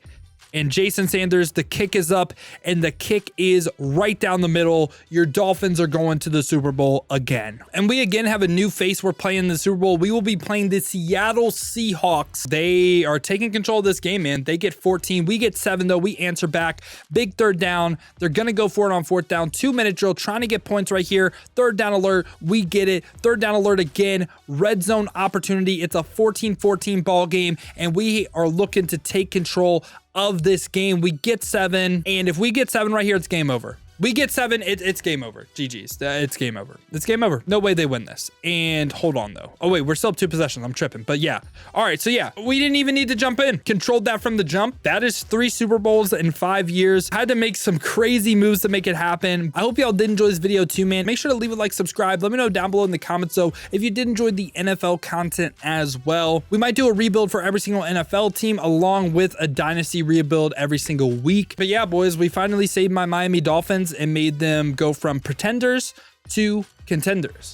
And Jason Sanders, the kick is up, and the kick is right down the middle. Your Dolphins are going to the Super Bowl again. And we again have a new face. We're playing the Super Bowl. We will be playing the Seattle Seahawks. They are taking control of this game, man. They get 14. We get 7, though. We answer back. Big 3rd down. They're going to go for it on 4th down. 2-minute drill, trying to get points right here. 3rd down alert. We get it. 3rd down alert again. Red zone opportunity. It's a 14-14 ball game, and we are looking to take control of this game. We get 7, and if we get 7 right here, it's game over. We get 7, it's game over. GG's. It's game over. It's game over. No way they win this. And hold on, though. Oh, wait, we're still up 2 possessions. I'm tripping. But yeah. All right, so yeah, we didn't even need to jump in. Controlled that from the jump. That is 3 Super Bowls in 5 years. Had to make some crazy moves to make it happen. I hope y'all did enjoy this video too, man. Make sure to leave a like, subscribe. Let me know down below in the comments, though, if you did enjoy the NFL content as well. We might do a rebuild for every single NFL team, along with a dynasty rebuild every single week. But yeah, boys, we finally saved my Miami Dolphins and made them go from pretenders to contenders.